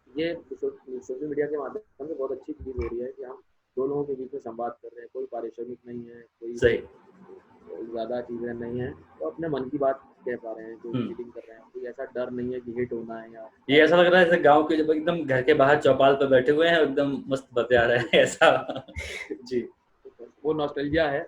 ये सोशल मीडिया के माध्यम से बहुत अच्छी चीज़ हो रही है कि हम दो लोगों के बीच में संवाद कर रहे हैं, कोई पारिश्रमिक नहीं है, कोई सही। ज़्यादा चीज़ें नहीं है, तो अपने मन की बात कह पा रहे हैं, जो भी हुँ। फीलिंग कर रहे हैं, कोई ऐसा डर नहीं है कि हिट होना है या ये बात ऐसा लग करना रहा है जैसे गाँव के जब एकदम घर के बाहर चौपाल पे बैठे हुए हैं, एकदम मस्त बतिया रहे है। हैं ऐसा। जी, वो नॉस्टैल्जिया है।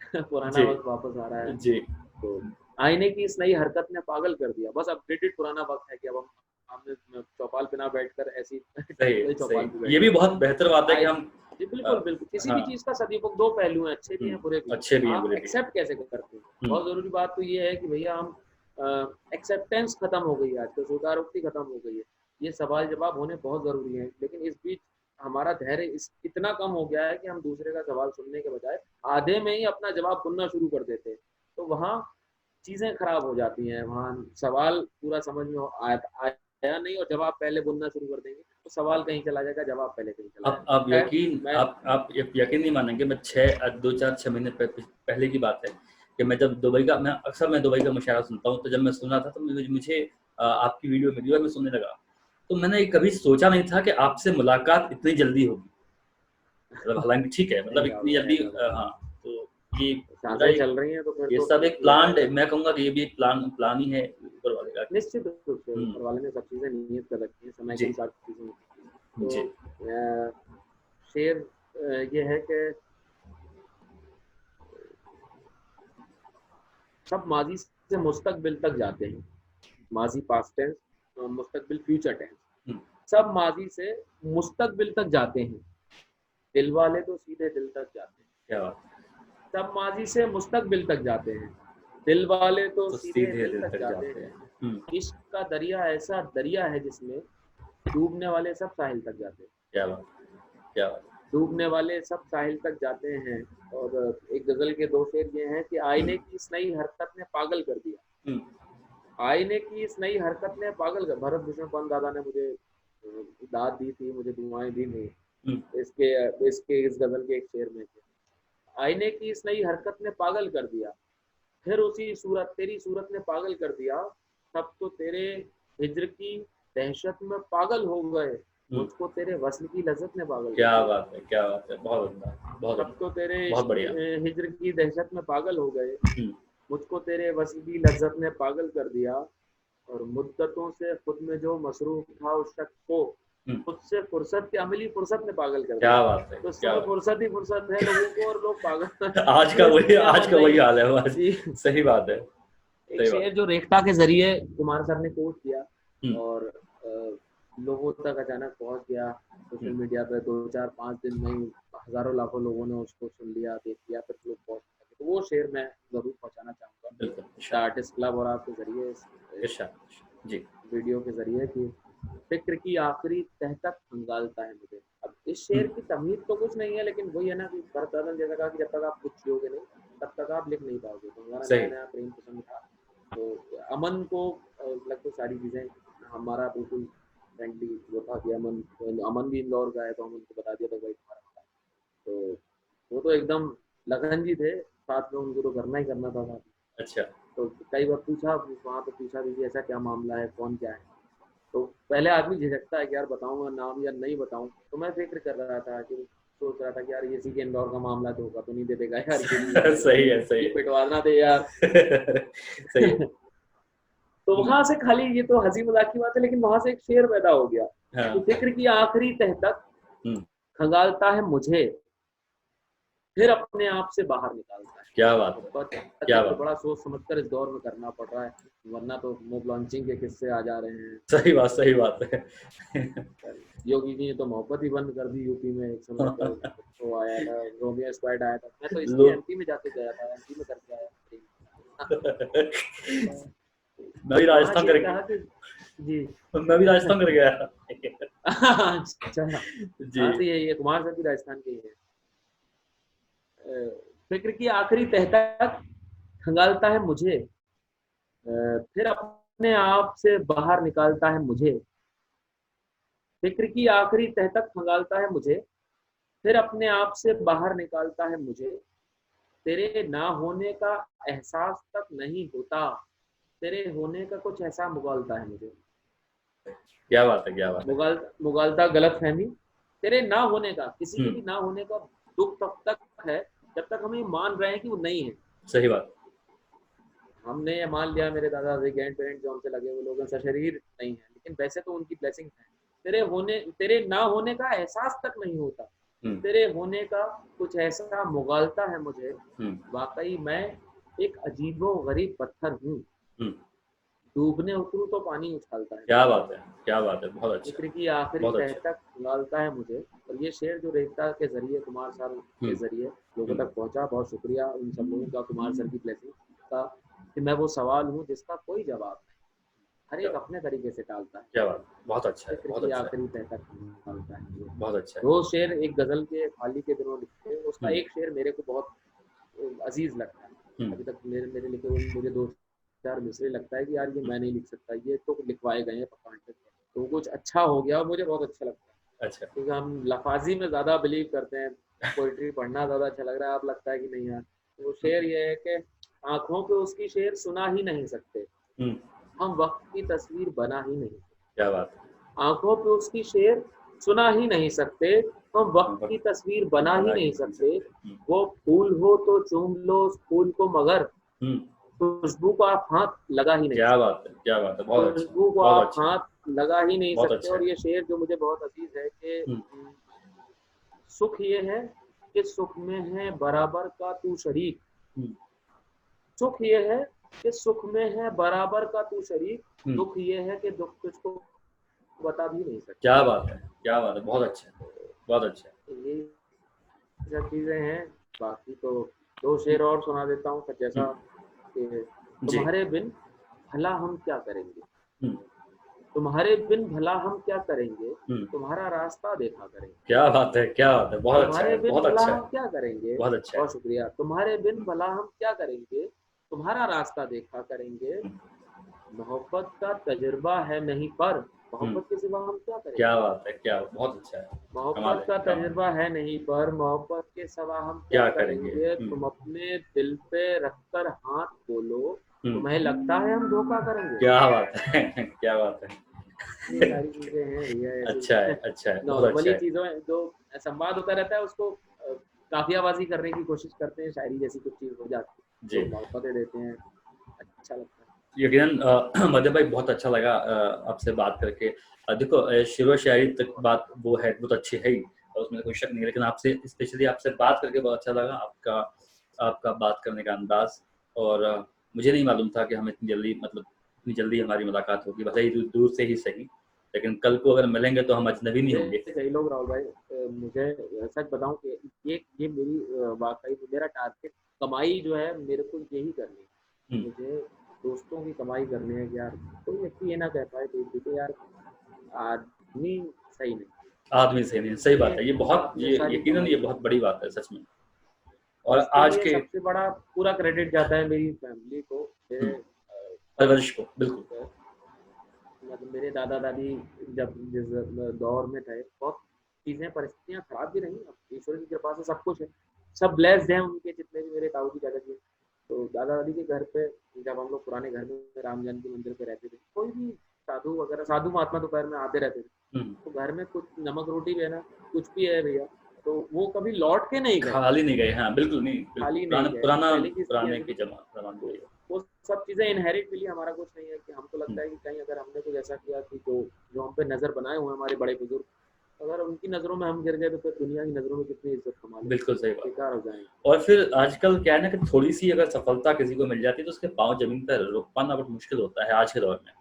पुराना जी, वक्त वापस आ रहा है। जी। तो आईने की इस नई हरकत ने पागल कर दिया, बस अपडेटेड पुराना वक्त है कि अब हम सामने चौपाल पे ना बैठकर ऐसी सही है, टेक्निकल सही चौपाल पे है। ये भी बैठे। बहुत बेहतर बात है कि आए हम जी, अ, बिल्कुल बिल्कुल, किसी भी हाँ, चीज का सदुपयोग, दो पहलू हैं, अच्छे भी हुँ, हैं बुरे भी हैं। अच्छे भी हैं, आप बुरे भी हैं। एक्सेप्ट कैसे करते हैं। हुँ, बहुत जरूरी बात तो ये है कि भैया हम एक्सेप्टेंस खत्म हो गई है आजकल, स्वीकारोक्ति खत्म हो गई है। ये सवाल जवाब होने बहुत जरूरी है, लेकिन इस बीच हमारा धैर्य इतना कम हो गया है कि हम दूसरे का सवाल सुनने के बजाय आधे में ही अपना जवाब सुनना शुरू कर देते हैं। तो वहाँ चीजें खराब हो जाती हैं, वहाँ सवाल पूरा समझ में आया नहीं और जवाब पहले बोलना शुरू कर देंगे, तो सवाल कहीं चला जाएगा, जवाब पहले कहीं चला आप जाएगा। आप खैर, यकीन मैं आप यकीन नहीं मानेंगे, मैं 2-4-6 महीने पहले की बात है कि मैं दुबई का मुशायरा सुनता हूँ, तो जब मैं सुना था तो मुझे आपकी वीडियो मिली और मैं सुनने लगा। तो मैंने कभी सोचा नहीं था कि आपसे मुलाकात इतनी जल्दी होगी। मतलब हालाँकि ठीक है, मतलब नहीं इतनी होगा, जल्दी ऐसा कुछ नहीं। हाँ, तो ये पूरा सांसें एक चल रही हैं तो फिर ये तो सब एक ये प्लान्ड होगा। मैं कहूँगा कि ये भी एक प्लान ही है ऊपर वाले का। निश्चित रूप से हुँ, ऊपर वाले ने सब चीजें नियत कर रखी हैं, समय के जी, अनुसार चीजें होती हैं। जी। तो शेर ये है कि सब माजी से मुस्तकबिल तक जाते हैं। माजी पास्ट टेंस, मुस्तकबिल फ्यूचर टेंस। हुँ, सब माजी से मुस्तकबिल तक जाते हैं, दिल वाले तो सीधे दिल तक जाते हैं। क्या बात है! सब माजी से मुस्तकबिल तक जाते हैं, दिल वाले तो तो सीधे सीधे दिल दिल तक तक जाते जाते हैं। हैं। हुँ, इश्क का दरिया ऐसा दरिया है जिसमें डूबने वाले सब साहिल तक जाते हैं। क्या बात है! क्या बात है! डूबने वाले सब साहिल तक जाते हैं। और एक गजल के दो शेर ये हैं कि हुँ, आईने की इस नई हरकत ने पागल कर दिया। हुँ, आईने की इस नई हरकत ने पागल कर, भरत भूषण पंत दादा ने मुझे दाद दी थी, मुझे दुआएं दी थी हुँ, इसके इसके इस गजल के एक शेर में थे। आईने की इस नई हरकत ने पागल कर दिया, फिर उसी सूरत तेरी सूरत ने पागल कर दिया। तब तो तेरे हिज्र की दहशत में पागल हो गए, हम्म, मुझको तेरे वस्ल की लज्जत ने पागल कर क्या दिया। बात है, क्या बात है, बहुत उम्दा, बहुत सब तो उम्दा, तेरे बहुत बढ़िया। हिज्र की दहशत में पागल हो गए, हम्म, मुझको तेरे वस्ल की लज्जत ने पागल कर दिया। और मुद्दतों से खुद में जो मसरूफ था उस शख्स को, हम्म, उससे फुर्सत की अमली फुर्सत ने पागल कर क्या दिया। बात है, तो इस क्या समय बात फुर्सत ही फुर्सत है लोगों को और लोग पागल है। आज का ये वही, दुनिया आज बन का रही वही है हाल है बस। जी। सही बात है, एक सही बात। शेर जो रेखता के जरिए कुमार सर ने कोट किया हम्म, और लोगों तक अचानक पहुंच गया सोशल हम्म, मीडिया पे, 2 4 5 दिन में ही हजारों लाखों लोगों ने उसको सुन लिया, देख लिया, फिर लोग पहुंच गए। तो वो शेर मैं जरूर पहुंचाना चाहूंगा बिल्कुल, द आर्टिस्ट क्लब और आपके जरिए इस इरशाद, जी। वीडियो के जरिए कि फिक्र की आखिरी तह तक खंगालता है मुझे। अब इस हम्म, शेर की तमहीद तो कुछ नहीं है, लेकिन वही है ना कि भरत ने जैसा कहा कि जब तक आप कुछ जियोगे नहीं तब तक आप लिख नहीं पाओगे। तो हमारा नया सही। नया प्रेम पसंद था, तो अमन को लगभग सारी चीज़ें हमारा बिल्कुल फ्रेंडली वो था कि अमन अमन भी इंदौर का है, तो अमन को बता दिया था भाई तुम्हारा होता है। तो वो तो एकदम लगन जी थे, साथ में उनको तो करना ही करना था साथ में। अच्छा। तो कई बार पूछा वहाँ पे, पूछा भी कि ऐसा क्या मामला है, कौन क्या है। तो पहले आदमी झिझकता है कि यार बताऊंगा नाम या नहीं बताऊं, तो मैं फिक्र कर रहा था कि सोच रहा था कि यार ये इसी के इंदौर का मामला धोखा तो नहीं दे देगा यार, ये नहीं बताएगा सही है, सही ये है। पिटवाना दे यार। सही है। तो हम्म, वहां से खाली ये तो हंसी मजाक की बात है, लेकिन वहां से एक शेर पैदा हो गया कि हाँ। फिक्र की आखिरी तह तक हम्म, खंगालता है मुझे, फिर अपने आप से बाहर निकालता है। क्या बात है, मोहब्बत क्या है तो बात बड़ा सोच समझ कर इस दौर में करना पड़ रहा है, वरना तो मूव लॉन्चिंग के किस्से आ जा रहे हैं। है, सही बात, सही बात है। योगी जी ने तो मोहब्बत ही बंद कर दी यूपी में एक समय पे। वो आया था रोमियो स्क्वाड आया था, मैं तो इसलिए लोग। एमपी में जाके गया था, एमपी में करके आया। मैं भी वहां राजस्थान शेर करके, कहा कि जी। मैं भी राजस्थान कर गया। अच्छा, जी। हाँ तो ये कुमार सर भी राजस्थान के ही है। फिक्र की आखिरी तह तक खंगालता है मुझे, फिर अपने आप से बाहर निकालता है मुझे। फिक्र की आखिरी तह तक खंगालता है मुझे, फिर अपने आप से बाहर निकालता है मुझे। तेरे ना होने का एहसास तक नहीं होता, तेरे होने का कुछ ऐसा मुगालता है मुझे। क्या बात है, क्या बात है। मुगालता गलत फहमी, तेरे ना होने का, किसी के हम्म, भी ना होने का दुख तब तक है जब तक हम ये मान रहे हैं कि वो नहीं है। सही बात। हमने ये मान लिया मेरे दादाजी ग्रैंड पेरेंट्स जो हमसे लगे हुए लोग हैं सशरीर नहीं है, लेकिन वैसे तो उनकी ब्लेसिंग है। तेरे ना होने का एहसास तक नहीं होता, हम्म, तेरे होने का कुछ ऐसा मुगालता है मुझे। हम्म, वाकई मैं एक अजीबो गरीब पत्थर हूँ, हम्म, डूबने उतरूँ तो पानी उछालता है क्या मुझे। बात है, क्या बात है, बहुत अच्छा, फिक्र की आखिरी बहुत तह अच्छा। तक उड़ालता है मुझे। और ये शेर जो रेखता के जरिए कुमार सर के हम्म, जरिए लोगों हम्म, तक पहुंचा, बहुत शुक्रिया उन सब लोगों का, कुमार सर की ब्लेसिंग का, कि मैं वो सवाल हूँ जिसका कोई जवाब नहीं, हर क्या एक बात, अपने तरीके से टालता है। क्या बात, बहुत अच्छा है, फिक्र बहुत की अच्छा है, आखिरी तह तक निकालता है मुझे। बहुत अच्छा है। दो शेर एक गजल के हाल ही के दिनों लिखे, उसका हम्म, एक शेर मेरे को बहुत अजीज लगता है। हम्म, अभी तक मेरे मेरे लिखे हुए मुझे 2 4 मिसरे लगता है कि यार ये मैं नहीं लिख सकता, ये तो लिखवाए गए हैं पांडे, तो कुछ अच्छा हो गया और मुझे बहुत अच्छा लगता है। अच्छा। क्योंकि हम लफाजी में ज़्यादा बिलीव करते हैं, पोइट्री पढ़ना ज़्यादा अच्छा लग रहा है, अब लगता है कि नहीं यार। तो वो शेर ये है कि आंखों पे उसकी शेर सुना ही नहीं सकते, हम्म, हम वक्त की तस्वीर बना ही नहीं सकते। क्या बात है। आंखों पे उसकी शेर सुना ही नहीं सकते, हम वक्त की वक्त तस्वीर बना ही बना ही नहीं नहीं सकते। सकते। वो फूल हो तो चूम लो उस फूल को, मगर हम्म, खुशबू को आप हाथ लगा ही नहीं क्या सकते। बात है, क्या बात है, बहुत अच्छा, खुशबू को बहुत आप अच्छा, हाथ लगा ही नहीं बहुत सकते। अच्छा और है। ये शेर जो मुझे बहुत अजीज है कि हम्म, सुख ये है कि सुख में है बराबर का तू शरीक, हम्म, सुख ये है कि सुख में है बराबर का तू शरीक, हम्म, दुख ये है कि दुख तुझको बता भी नहीं क्या सकता। बात है, क्या बात है, बहुत अच्छा है, बहुत अच्छा है। तो ये सब चीजें हैं। बाकी तो दो शेर और सुना देता हूँ फिर, हम्म, जैसा कि जी। तुम्हारे बिन भला हम क्या करेंगे, हम्म, तुम्हारे बिन भला हम क्या करेंगे, हम्म, तुम्हारा रास्ता देखा करेंगे। क्या बात है, क्या बात है, बहुत अच्छा तुम्हारे है, बिन बहुत भला अच्छा है, हम क्या करेंगे, बहुत अच्छा है। बहुत शुक्रिया। तुम्हारे बिन भला हम क्या करेंगे, तुम्हारा रास्ता देखा करेंगे। हम्म, मोहब्बत का तजुर्बा है नहीं पर, हम्म, मोहब्बत के सिवा हम क्या क्या करेंगे। बात है, क्या, बहुत अच्छा है। कमाल मोहब्बत है, का कमाल है। तजुर्बा है नहीं पर, मोहब्बत के सिवा हम क्या क्या करेंगे। करेंगे। तुम अपने दिल पे रखकर हाथ बोलो, हम्म, तुम तुम्हें लगता है हम धोखा करेंगे? क्या बात है क्या बात है ये सारी चीजें हैं भैया अच्छा है, ऐसी अच्छा है, बहुत अच्छा नॉर्मली है। चीजों में जो संवाद होता रहता है उसको काफियाबाजी करने की कोशिश करते हैं, शायरी जैसी कुछ चीज हो जाती है, जी, लोग मोहब्बतें देते हैं, अच्छा लगता है। यकीनन मदन भाई बहुत अच्छा लगा आपसे बात करके। देखो शेरो शायरी तक बात वो है, बहुत अच्छी है ही, और उसमें कोई शक नहीं है, लेकिन आपसे स्पेशली आपसे बात करके बहुत अच्छा लगा। आपका आपका बात करने का अंदाज, और मुझे नहीं मालूम था कि हम इतनी जल्दी, मतलब इतनी जल्दी हमारी मुलाकात होगी, भले ही दूर से ही सही, लेकिन कल को अगर मिलेंगे तो हम अजनबी नहीं होंगे। मुझे कई लोग, राहुल भाई, मुझे सच बताऊं कि ये मेरी वाकई मेरा टारगेट कमाई जो है मेरे को यही करनी है। हम्म, मुझे दोस्तों की कमाई करनी है कि यार कोई व्यक्ति ये ना कह पाए कि यार आदमी सही नहीं, आदमी सही नहीं, सही बात ये है, ये बहुत, आपने ये सारी यकीनन कमाई ये की। बहुत बड़ी बात है सच में। और इसके आज लिए के सबसे बड़ा पूरा क्रेडिट जाता है मेरी फैमिली को, मेरे परवरिश को, बिल्कुल। मतलब मेरे दादा दादी जब जिस दौर में थे, बहुत चीजें परिस्थितियां खराब भी रही, अब ईश्वर की कृपा से सब कुछ है, सब ब्लेस्ड हैं उनके जितने भी मेरे ताऊ जी दादा जी हैं। तो दादा दादी के घर पे जब हम लोग पुराने घर में राम जानकी मंदिर पे रहते थे, कोई भी साधु वगैरह, साधु महात्मा दोपहर में आते रहते थे, हम्म, तो घर में कुछ नमक रोटी भी है ना, कुछ भी है भैया, तो वो कभी लौट के नहीं गए, खाली नहीं गए, हाँ बिल्कुल नहीं, बिल्कुल खाली पुराना नहीं गए। पुराना पहली चीज तो ये पुराने है की कि जमाने तो में। वो सब चीज़ें इनहेरिट मिली, हमारा कुछ नहीं है कि हमको हम्म, लगता है कि कहीं अगर हमने कुछ ऐसा किया कि जो जो हम पे नज़र बनाए हुए हमारे बड़े बुजुर्ग, अगर उनकी नज़रों में हम गिर गए तो फिर दुनिया की नज़रों में कितनी इज्जत कमा लेंगे, बिल्कुल सही बात। बेकार हो जाएंगे। और फिर आजकल क्या है ना कि थोड़ी सी अगर सफलता किसी को मिल जाती है तो उसके पाँव जमीन पर रुक पाना बहुत मुश्किल होता है आज के दौर में।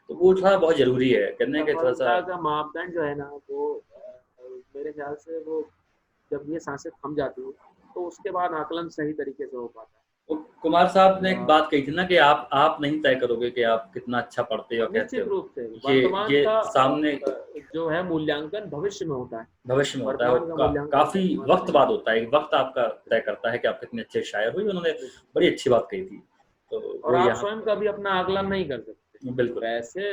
तो वो उठना बहुत जरूरी है, करने के थोड़ा सा। सफलता का मापदंड जो है ना वो मेरे ख्याल से वो जब ये सांसें थम जाती हैं तो उसके बाद आकलन सही तरीके से हो पाता वो कुमार साहब ने है। एक बात कही थी ना कि आप नहीं तय करोगे कि आप कितना अच्छा पढ़ते हो, कहते निश्चित हो। रूप से ये वर्तमान ये का सामने जो है मूल्यांकन भविष्य में होता है, भविष्य में होता है, वर्तमान और का मूल्यांकन काफी वर्तमान में वक्त नहीं बाद होता। होता है, एक वक्त आपका तय करता है कि आप कितने अच्छे शायर हुए। उन्होंने बड़ी अच्छी बात कही थी, तो और वो आप यहाँ स्वयं कभी अपना आकलन नहीं कर सकते। बिल्कुल। वैसे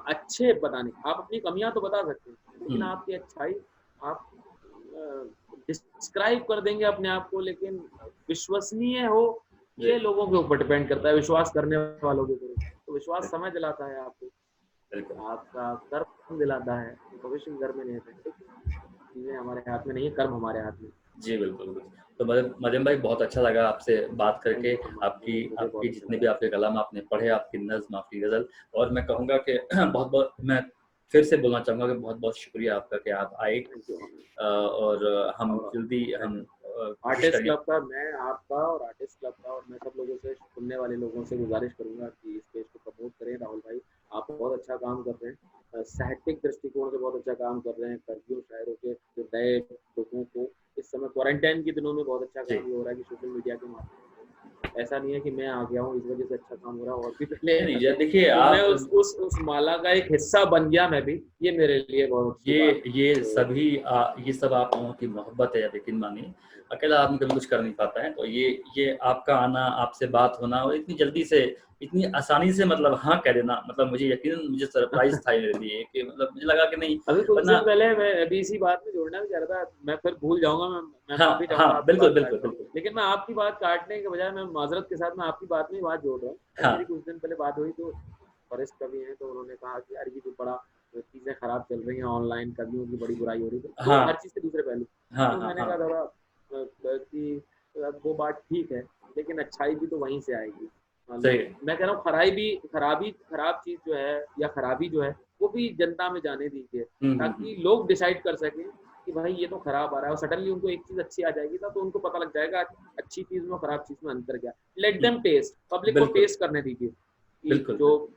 अच्छे पता नहीं, आप अपनी कमियां तो बता सकते हैं, लेकिन हम्म, आपकी अच्छाई आप डिस्क्राइब कर देंगे अपने आप को, लेकिन विश्वसनीय हो जी ये लोगों के ऊपर डिपेंड करता है, विश्वास करने वालों के ऊपर। तो विश्वास समय दिलाता है आपको, बिल्कुल। आपका कर्म दिलाता है, भविष्य के घर में नहीं है, चीजें हमारे हाथ में नहीं है, कर्म हमारे हाथ में। जी बिल्कुल, बिल्कुल। तो मदन भाई बहुत अच्छा लगा आपसे बात थैंक करके। यू सो मच, आपकी मुझे आपकी बहुत अच्छा जितने लगा। भी आपके कलाम आपने पढ़े, आपकी नज़्म, आपकी गज़ल, और मैं कहूँगा कि बहुत बहुत मैं फिर से बोलना चाहूँगा कि बहुत बहुत शुक्रिया आपका कि आप आए। Thank you. और हम और जल्दी हम मैं कोशिश आर्टिस्ट करेंगे। क्लब का, मैं आपका और आर्टिस्ट क्लब का और मैं सब लोगों से, सुनने वाले लोगों से गुजारिश करूंगा कि इस पेज को प्रमोट करें। राहुल भाई आप बहुत अच्छा काम कर रहे हैं, साहित्यिक दृष्टिकोण से बहुत अच्छा काम कर रहे हैं, कवियों शायरों के जो नए लोगों को इस समय क्वारंटाइन के दिनों में बहुत अच्छा जी, काम ये हो रहा है कि सोशल मीडिया के माध्यम से, ऐसा नहीं है कि मैं आ गया हूँ इस वजह से अच्छा काम हो रहा है, और भी पहले नहीं थे, देखिए तो मैं आप, उस माला का एक हिस्सा बन गया मैं भी, ये मेरे लिए बहुत अच्छी बात है। ये तो सभी ये सब आप लोगों की मोहब्बत है, यकीन मानिए। अकेला आदमी कभी कुछ कर नहीं पाता है, तो ये आपका आना, आपसे बात होना, और इतनी जल्दी से, इतनी आसानी से, मतलब हाँ कह देना, मतलब मुझे यकीनन, मुझे सरप्राइज था मेरे लिए, कि मतलब मुझे लगा कि नहीं, अभी कुछ वरना। दिन पहले मैं अभी इसी बात में जोड़ना भी चाह रहा था, मैं फिर भूल जाऊंगा, मैं माफी हाँ चाहूंगा, हाँ आपकी बिल्कुल बात काट बिल्कुल रहा हूँ, बिल्कुल। लेकिन मैं आपकी बात काटने के बजाय मैं माजरत के साथ मैं आपकी बात में ही बात जोड़ रहा हूँ। अब मेरी हाँ कुछ दिन पहले बात हुई तो वरिष्ठ कवि हैं, तो उन्होंने कहा कि यार ये जो बड़ा चीजें खराब चल रही हैं, ऑनलाइन कवियों की बड़ी बुराई हो रही है, तो हर हाँ चीज के दूसरे पहलू, हाँ तो हाँ मैंने हाँ कहा थोड़ा कि वो बात ठीक है, लेकिन अच्छाई भी तो वहीं से आएगी। सही। मैं कह रहा हूँ खराई भी, खराबी, खराब चीज जो है या खराबी जो है वो भी जनता में जाने दीजिए, हम्म। ताकि लोग डिसाइड कर सकें कि भाई ये तो खराब आ रहा है, और सडनली उनको एक चीज अच्छी आ जाएगी ना, तो उनको पता लग जाएगा अच्छी चीज में खराब चीज में अंतर क्या। लेट देम टेस्ट, पब्लिक को बिल्कुल टेस्ट करने दीजिए कि बिल्कुल जो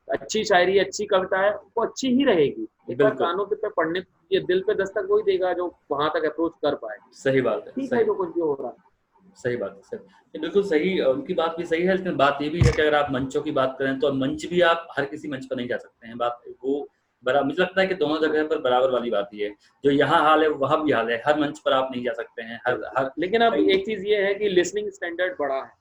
अच्छी शायरी, अच्छी कविता है वो अच्छी ही रहेगी, एक बार बिल्कुल। कानों पे पढ़ने, ये दिल पे दस्तक वही देगा जो वहां तक अप्रोच कर पाए। सही बात है, ठीक है सही, जो कुछ भी हो रहा है। सही बात है, सही। ये बिल्कुल सही, उनकी बात भी सही है, लेकिन बात ये भी है कि अगर आप मंचों की बात करें तो मंच भी, आप हर किसी मंच पर नहीं जा सकते हैं। बात वो बरा मुझे लगता है कि दोनों जगह पर बराबर वाली बात ही है। जो यहाँ हाल है वहाँ भी हाल है, हर मंच पर आप नहीं जा सकते हैं, हर हर लेकिन अब कई एक चीज ये है कि लिसनिंग स्टैंडर्ड बढ़ा है,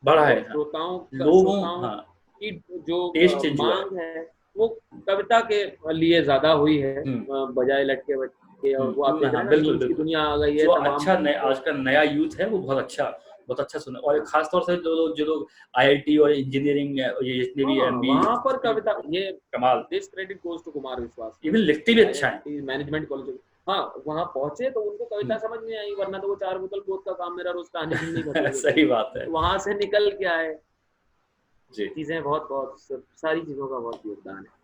बड़ा है। और हाँ, लोगों, श्रोताओं हाँ, की जो टेस्ट चेंज हुआ है। मांग है वो कविता के लिए ज्यादा हुई है, हम्म बजाय लटके बटके, और वो आप देख रहे हाँ हैं ना, बिल्कुल मीम्स की बिल्कुल। दुनिया आ गई है जो तमाम। अच्छा आज का नया यूथ है वो बहुत अच्छा, बहुत अच्छा सुना। और खास तौर से जो लोग आईआईटी और इंजीनियरिंग ये जितने भी एमबी, वहाँ पर कविता ये कमाल, this credit goes to Kumar Vishwas, even लिखती भी अच्छा है। Management college. हाँ, वहाँ पहुंचे तो उनको कविता समझ नहीं आई, वरना तो वो 4 बोतल बोध का काम मेरा रोज कहानी नहीं भर लेते। सही बात है। वहां से निकल के आए जी, चीजें, बहुत बहुत सारी चीजों का बहुत योगदान है।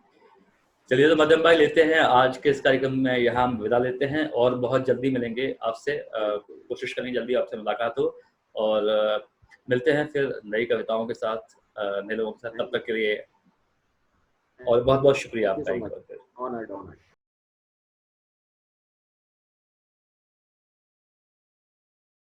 चलिए तो मध्यम भाई लेते हैं आज के इस कार्यक्रम में यहाँ हम विदा लेते हैं, और बहुत जल्दी मिलेंगे आपसे। कोशिश करेंगे जल्दी आपसे मुलाकात हो, और मिलते हैं फिर नई कविताओं के साथ, नए लोगों के साथ। तब तक के लिए और बहुत बहुत शुक्रिया थैंक यू आपका सो एक मच, बार फिर। Honoured honoured.